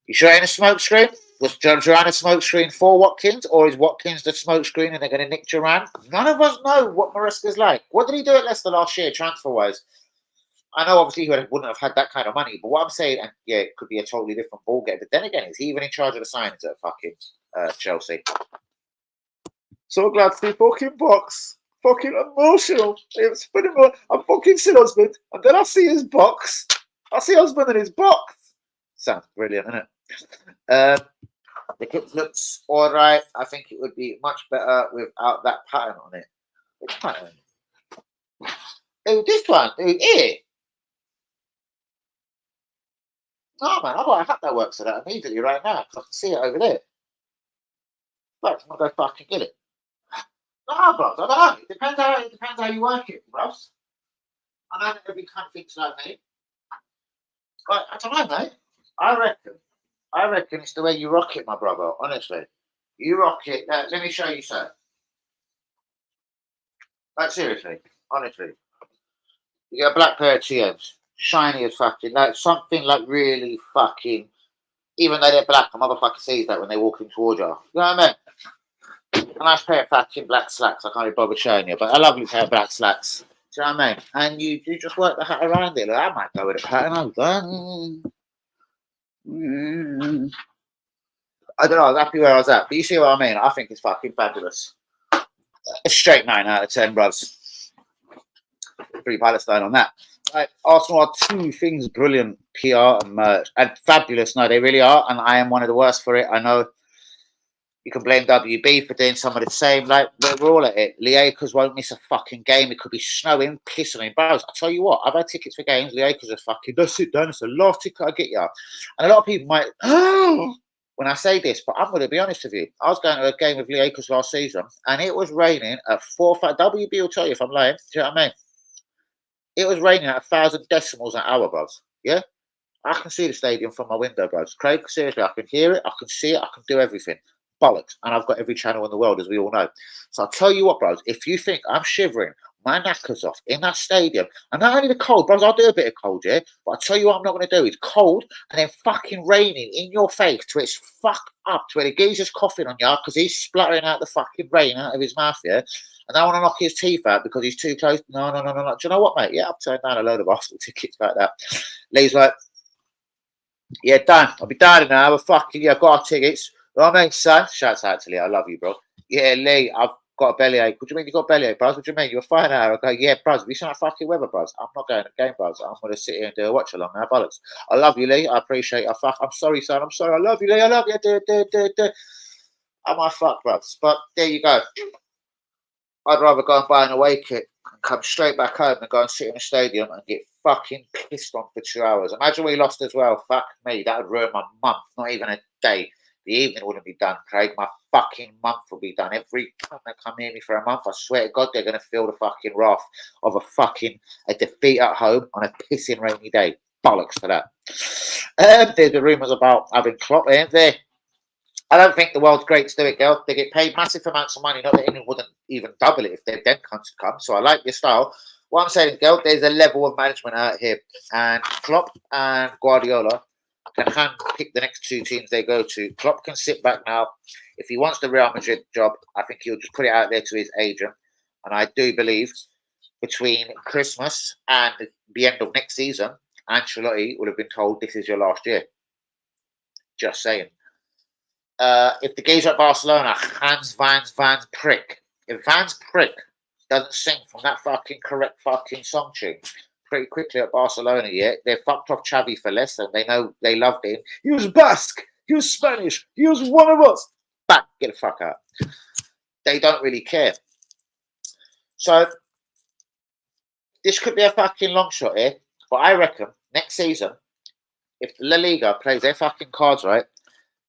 You sure it ain't a smoke screen? Was Duran a smoke screen for Watkins, or is Watkins the smoke screen and they're going to nick Duran? None of us know what Maresca's like. What did he do at Leicester last year, transfer-wise? I know, obviously, he wouldn't have had that kind of money, but what I'm saying, and yeah, it could be a totally different ballgame. But then again, is he even in charge of the signings at fucking Chelsea? So glad to see fucking box. Fucking emotional. I'm fucking see husband, and then I see his box. I see husband in his box. Sounds brilliant, isn't it? The kit looks all right. I think it would be much better without that pattern on it. Which pattern? Oh, this one. Oh, here. Oh, man, I've got a hat that works for that immediately right now. I can see it over there. Right, I'm going to go fucking get it. No, bros, I don't know. It depends how you work it, bros. I know that every cunt thinks like me. But I don't know, mate. I reckon it's the way you rock it, my brother. Honestly, you rock it. Let me show you something. Like seriously, honestly, you get a black pair of TMs, shiny as fucking, like something like really fucking. Even though they're black, a motherfucker sees that when they're walking towards you. You know what I mean? A nice pair of fucking black slacks. I can't be bothered showing you, but a lovely pair of black slacks. Do you know what I mean? And you just work the hat around it. Like, I might go with a pattern. I don't know. I was happy where I was at. But you see what I mean? I think it's fucking fabulous. A straight 9 out of 10, bros. Free Palestine on that. Right, Arsenal are two things brilliant: PR and merch. And fabulous. No, they really are. And I am one of the worst for it. I know you can blame WB for doing some of the same. Like, we're all at it. Lee Akers won't miss a fucking game. It could be snowing, pissing in bros. I tell you what, I've had tickets for games. Lee Akers are fucking, don't sit down. It's the last ticket I get you. And a lot of people might, when I say this, but I'm going to be honest with you. I was going to a game with Lee Akers last season, and it was raining at 4-5. WB will tell you if I'm lying. Do you know what I mean? It was raining at 1,000 decimals an hour, bros. Yeah? I can see the stadium from my window, bros. Craig, seriously, I can hear it, I can see it, I can do everything. Bollocks. And I've got every channel in the world, as we all know. So I'll tell you what, bros, if you think I'm shivering my knackers off in that stadium, and not only the cold, bros, I'll do a bit of cold, yeah? But I'll tell you what I'm not going to do. It's cold and then fucking raining in your face to it's fucked up to where the geezer's coughing on you because he's spluttering out the fucking rain out of his mouth, yeah? And I want to knock his teeth out because he's too close. No. Do you know what, mate? Yeah, I've turned down a load of Arsenal tickets like that. Lee's like, yeah, Dan, I'll be down in an hour. Fucking, yeah, I've got our tickets. Well, I mean, son, shouts out to Lee. I love you, bro. Yeah, Lee, I've got a bellyache. What do you mean you got a bellyache, bros? What do you mean? You're fine now. I go, yeah, bros. We sound like fucking weather, bros. I'm not going to the game, bros. I'm going to sit here and do a watch along now, bollocks. I love you, Lee. I appreciate it. I'm sorry, son. I'm sorry. I love you, Lee. I love you. I might fuck, bros. But there you go. I'd rather go and buy an away kit and come straight back home and go and sit in a stadium and get fucking pissed on for 2 hours. Imagine we lost as well. Fuck me. That would ruin my month. Not even a day. The evening wouldn't be done, Craig. My fucking month will be done. Every time they come near me for a month, I swear to God, they're going to feel the fucking wrath of a defeat at home on a pissing rainy day. Bollocks for that. There's the rumours about having Klopp, ain't there? I don't think the world's great to do it, girl. They get paid massive amounts of money. Not that England wouldn't even double it if they then come to come. So I like your style. What I'm saying, girl, there's a level of management out here. And Klopp and Guardiola can hand pick the next two teams they go to. Klopp can sit back now. If he wants the Real Madrid job, I think he'll just put it out there to his agent. And I do believe between Christmas and the end of next season, Ancelotti would have been told this is your last year. Just saying. If the geezer at Barcelona, Hans Vans Prick, if Vans Prick doesn't sing from that fucking correct fucking song tune pretty quickly at Barcelona, yeah, they're fucked off Xavi for less than they know they loved him. He was Basque, he was Spanish, he was one of us. Back, get the fuck out. They don't really care. So this could be a fucking long shot here, but I reckon next season, if La Liga plays their fucking cards right,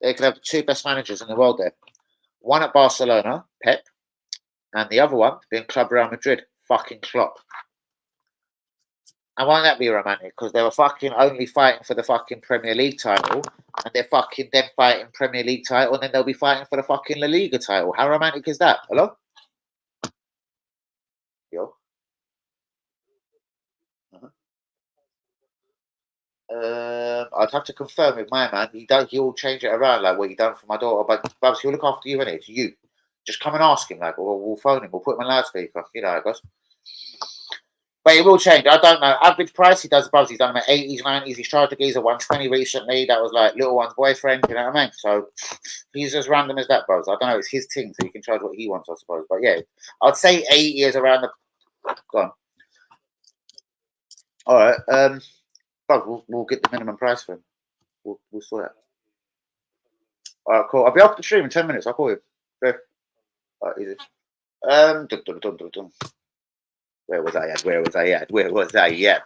they could have the two best managers in the world there. One at Barcelona, Pep, and the other one being Club Real Madrid, fucking Klopp. And won't that be romantic? Because they were fucking only fighting for the fucking Premier League title, and they're fucking then fighting Premier League title, and then they'll be fighting for the fucking La Liga title. How romantic is that? Hello? Yo? I'd have to confirm with my man. He'll change it around like what he done for my daughter. But Babs, he'll look after you, innit? It's you. Just come and ask him, like, or we'll phone him. We'll put him on loudspeaker. You know how it goes. But it will change. I don't know. Average price, he does Babs. He's done them at 80s, 90s. He's charged a geezer 120 recently. That was like little one's boyfriend. You know what I mean? So he's as random as that, Babs. I don't know. It's his thing, so he can charge what he wants, I suppose. But yeah, I'd say 80 is around the. Go on. All right. We'll get the minimum price for him. We'll sort it. All right, cool. I'll be off the stream in 10 minutes. I'll call you. Okay. All right, easy. Where was I at?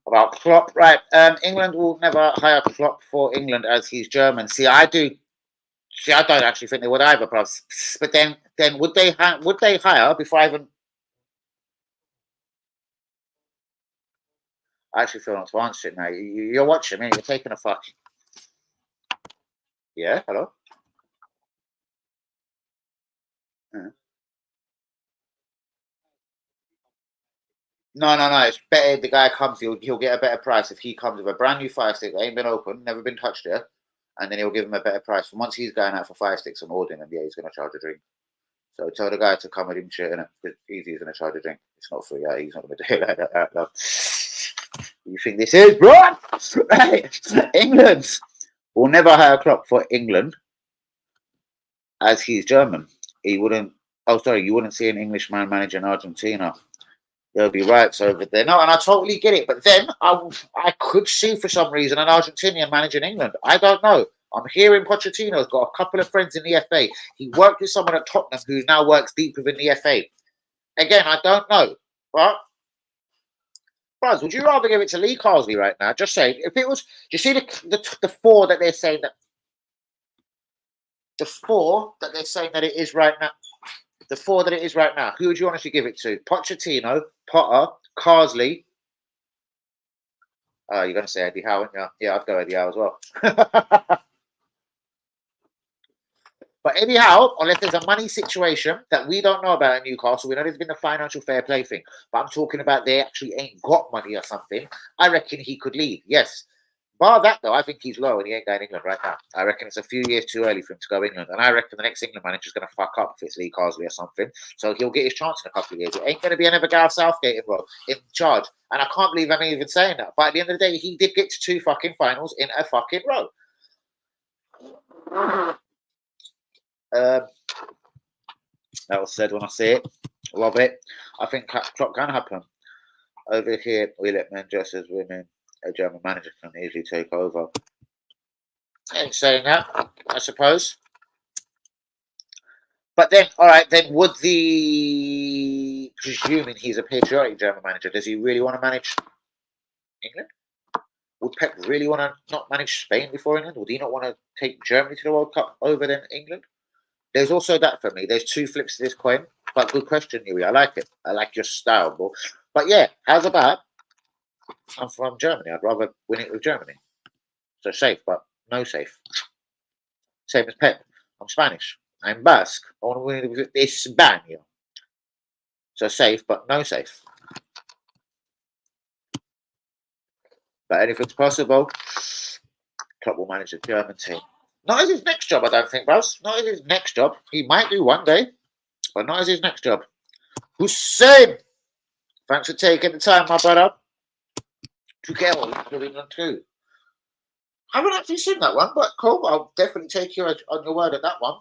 About Klopp, right? England will never hire Klopp for England as he's German. See, I don't actually think they would either, perhaps. But then would they hire before I even? I actually feel not to answer it now. You're watching me. You're taking a fuck. Yeah. Hello. No. It's better. The guy comes. He'll get a better price if he comes with a brand new fire stick that ain't been opened, never been touched yet, and then he'll give him a better price. And once he's going out for fire sticks and ordering them, yeah, he's going to charge a drink. So tell the guy to come with him shit in it. He's going to charge a drink. It's not free. Yeah, he's not going to do it like that. No. You think this is, bro? Right. England will never hire Klopp for England as he's German. He wouldn't. Oh, sorry, you wouldn't see an Englishman managing Argentina. They'll be right over there. No, and I totally get it. But then I could see for some reason an Argentinian managing England. I don't know. I'm hearing Pochettino's got a couple of friends in the FA. He worked with someone at Tottenham who now works deep within the FA. Again, I don't know. But, Buzz, would you rather give it to Lee Carsley right now? Just say, if it was, do you see the four that they're saying that, the four that they're saying that it is right now, the four that it is right now, who would you honestly give it to? Pochettino, Potter, Carsley. You're going to say Eddie Howe, aren't you? Yeah, I'd go Eddie Howe as well. But anyhow, unless there's a money situation that we don't know about at Newcastle, we know there's been a financial fair play thing, but I'm talking about they actually ain't got money or something. I reckon he could leave, yes. Bar that, though, I think he's low and he ain't going England right now. I reckon it's a few years too early for him to go England. And I reckon the next England manager is going to fuck up if it's Lee Carsley or something. So he'll get his chance in a couple of years. It ain't going to be another Gareth Southgate in charge. And I can't believe I'm even saying that. But at the end of the day, he did get to 2 fucking finals in a fucking row. That was said when I see it. Love it. I think Klopp can happen. Over here, we let men dress as women. A German manager can easily take over. I ain't saying that, I suppose. But then, all right, then would presuming he's a patriotic German manager, does he really want to manage England? Would Pep really want to not manage Spain before England? Would he not want to take Germany to the World Cup over than England? There's also that for me. There's 2 flips to this coin. But good question, Yuri. I like it. I like your style, bro. But yeah, how's about? I'm from Germany. I'd rather win it with Germany. So safe, but no safe. Same as Pep. I'm Spanish. I'm Basque. I want to win it with España. So safe, but no safe. But anything's possible. Klopp will manage the German team. Not as his next job, I don't think, Bros. Not as his next job. He might do one day, but not as his next job. Hussein! Thanks for taking the time, my brother. To get all England too. I haven't actually seen that one, but cool. I'll definitely take you on your word at that one.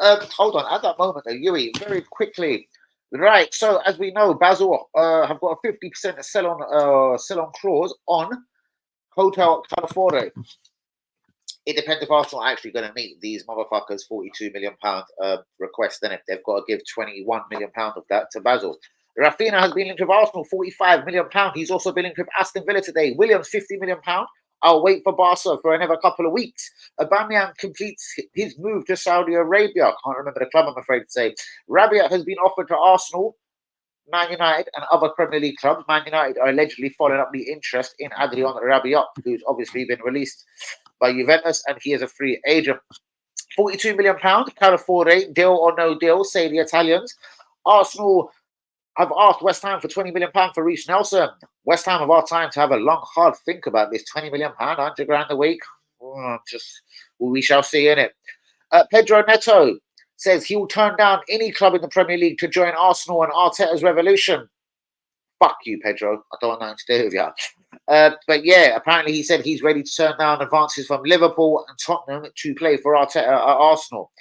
Hold on, at that moment, Yuri, very quickly. Right, so as we know, Basel have got a 50% sell-on clause on Hotel California. It depends if Arsenal are actually going to meet these motherfuckers' £42 million request. Then if they've got to give £21 million of that to Basel. Rafinha has been linked with Arsenal, £45 million. He's also been linked with Aston Villa today. Williams, £50 million. I'll wait for Barca for another couple of weeks. Aubameyang completes his move to Saudi Arabia. I can't remember the club, I'm afraid to say. Rabiot has been offered to Arsenal, Man United and other Premier League clubs. Man United are allegedly following up the interest in Adrian Rabiot, who's obviously been released by Juventus, and he is a free agent. £42 million, California, deal or no deal, say the Italians. Arsenal I've asked West Ham for £20 million for Reece Nelson. West Ham have our time to have a long, hard think about this. £20 million, 100 grand a week. We shall see in it. Pedro Neto says he will turn down any club in the Premier League to join Arsenal and Arteta's revolution. Fuck you, Pedro. I don't want nothing to do with you. But yeah, apparently he said he's ready to turn down advances from Liverpool and Tottenham to play for Arteta at Arsenal.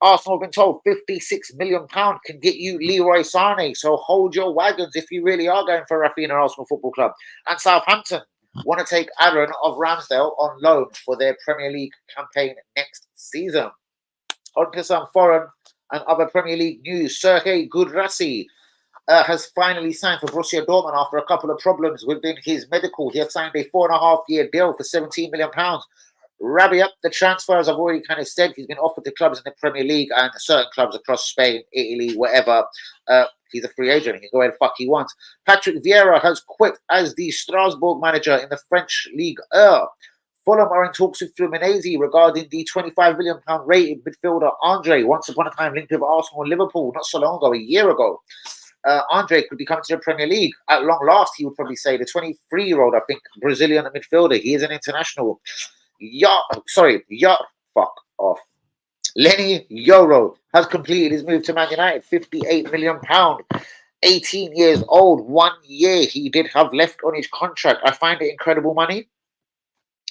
Arsenal have been told £56 million can get you Leroy Sané, so hold your wagons if you really are going for Rafinha Arsenal Football Club. And Southampton want to take Aaron of Ramsdale on loan for their Premier League campaign next season. On to some foreign and other Premier League news. Sergei Gudrassi has finally signed for Borussia Dortmund after a couple of problems within his medical. He has signed a 4.5-year deal for £17 million. Rabia, the transfers I've already kind of said, he's been offered to clubs in the Premier League and certain clubs across Spain, Italy, whatever. He's a free agent. He can go where the fuck he wants. Patrick Vieira has quit as the Strasbourg manager in the French Ligue 1. Fulham are in talks with Fluminense regarding the £25 million rated midfielder Andre, once upon a time linked with Arsenal and Liverpool not so long ago, a year ago. Andre could be coming to the Premier League. At long last, he would probably say, the 23-year-old, I think, Brazilian midfielder. He is an international. Fuck off. Lenny Yoro has completed his move to Man United, £58 million. 18 years old, 1 year he did have left on his contract. I find it incredible money.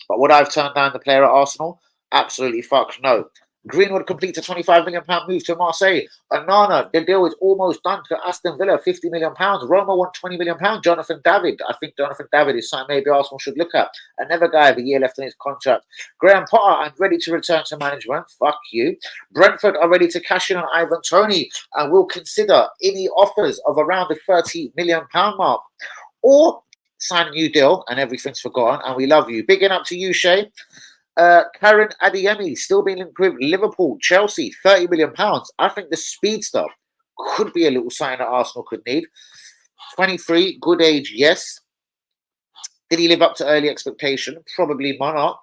But would I have turned down the player at Arsenal? Absolutely fuck no. Greenwood completes a £25 million move to Marseille. Onana, the deal is almost done to Aston Villa, £50 million. Roma want £20 million. Jonathan David. I think Jonathan David is something maybe Arsenal should look at. Another guy with a year left on his contract. Graham Potter, I'm ready to return to management. Fuck you. Brentford are ready to cash in on Ivan Toney and will consider any offers of around the £30 million mark. Or sign a new deal and everything's forgotten and we love you. Bigging up to you, Shay. Karen Adeyemi still being linked with Liverpool, Chelsea, £30 million. I think the speedster could be a little sign that Arsenal could need. 23, good age, yes. Did he live up to early expectation? Probably not.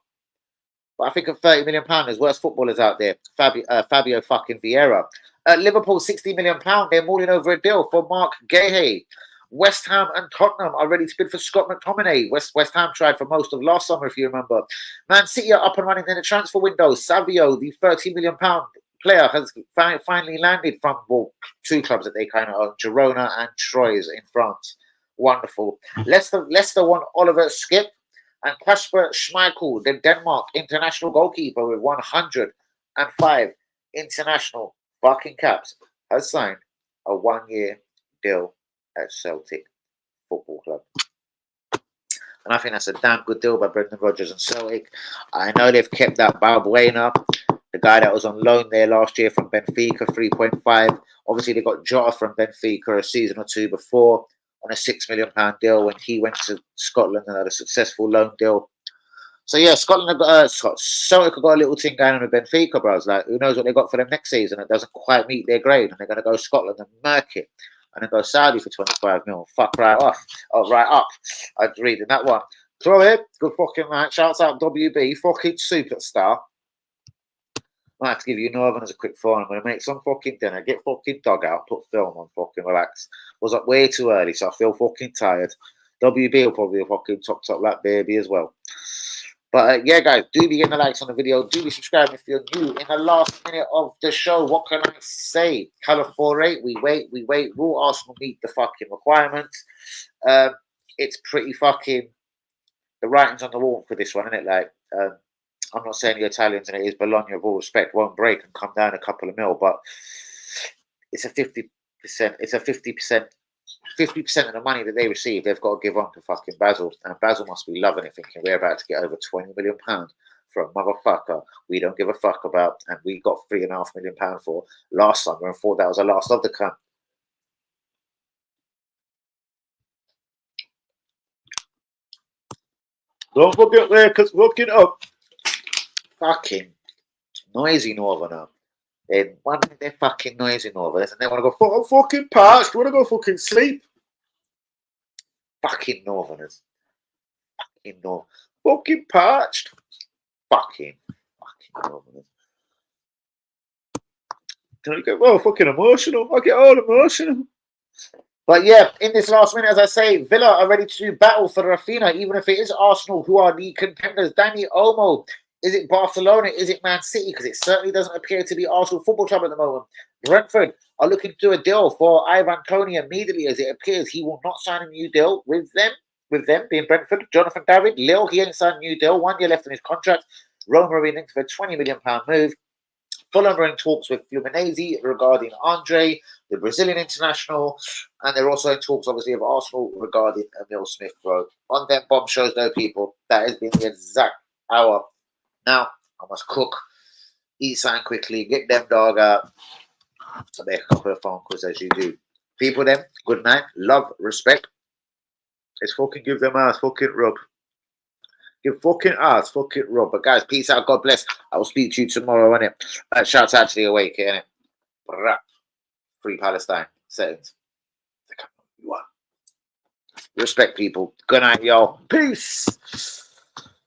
But I think of £30 million, there's worse footballers out there. Fabio fucking Vieira. Liverpool, £60 million. They're mulling over a deal for Mark Guehi. West Ham and Tottenham are ready to bid for Scott McTominay. West Ham tried for most of last summer, if you remember. Man City are up and running in the transfer window. Savio, the £30 million player, has finally landed from two clubs that they kind of own, Girona and Troyes in France. Wonderful. Leicester won Oliver Skip and Kasper Schmeichel, the Denmark international goalkeeper with 105 international fucking caps, has signed a 1-year deal at Celtic Football Club. And I think that's a damn good deal by Brendan Rodgers and Celtic. I know they've kept that Balbuena, the guy that was on loan there last year from Benfica, 3.5. Obviously, they got Jota from Benfica a season or two before on a £6 million deal when he went to Scotland and had a successful loan deal. So yeah, Scotland have got Celtic have got a little thing going on with Benfica, bros. Like, who knows what they got for them next season? It doesn't quite meet their grade, and they're going to go Scotland and murk it. And then go Saudi for 25 mil. Fuck right off. Oh, right up. I'd read in that one. Throw it. Good fucking match. Shouts out WB. Fucking superstar. Might have to give you Northern as a quick phone. I'm going to make some fucking dinner. Get fucking dog out. Put film on. Fucking relax. Was up way too early, so I feel fucking tired. WB will probably fucking top like baby as well. But yeah, guys, do be getting the likes on the video. Do be subscribing if you're new. In the last minute of the show, what can I say? Colour 4-8. We wait. Will Arsenal meet the fucking requirements? It's pretty fucking... The writing's on the wall for this one, isn't it? Like, I'm not saying the Italians, and it is Bologna, with all respect, won't break and come down a couple of mil, but it's a 50%. It's a 50%. 50% of the money that they receive, they've got to give on to fucking Basel. And Basel must be loving it, thinking we're about to get over £20 million for a motherfucker we don't give a fuck about. And we got £3.5 million for last summer and thought that was the last of the cunt. Don't forget there, because looking up. Fucking noisy Northerner. One minute they're fucking noisy Northerners and they want to go, I'm fucking parched, want to go fucking sleep. Fucking Northerners. Fucking parched. Fucking Northerners. Don't get fucking emotional. I get all emotional. But yeah, in this last minute, as I say, Villa are ready to battle for Rafinha, even if it is Arsenal who are the contenders. Danny Olmo, is it Barcelona? Is it Man City? Because it certainly doesn't appear to be Arsenal Football Club at the moment. Brentford are looking to do a deal for Ivan Toney immediately, as it appears he will not sign a new deal with them. With them being Brentford, Jonathan David, Lille, he ain't signed a new deal. 1 year left on his contract. Roma are linked for a £20 million move. Fulham are in talks with Fluminense regarding Andre, the Brazilian international, and they're also in talks, obviously, of Arsenal regarding Emil Smith Rowe. On them bombshells, though, people, that has been the exact hour. Now, I must cook, eat something quickly, get them dog out, to make a couple of phone calls as you do. People, then, good night, love, respect. Let's fucking give them ass, fucking rub. Give fucking ass, fucking rub. But guys, peace out, God bless. I will speak to you tomorrow, innit? Shout out to the awake, innit? Free Palestine. Settings. Respect, people. Good night, y'all. Peace.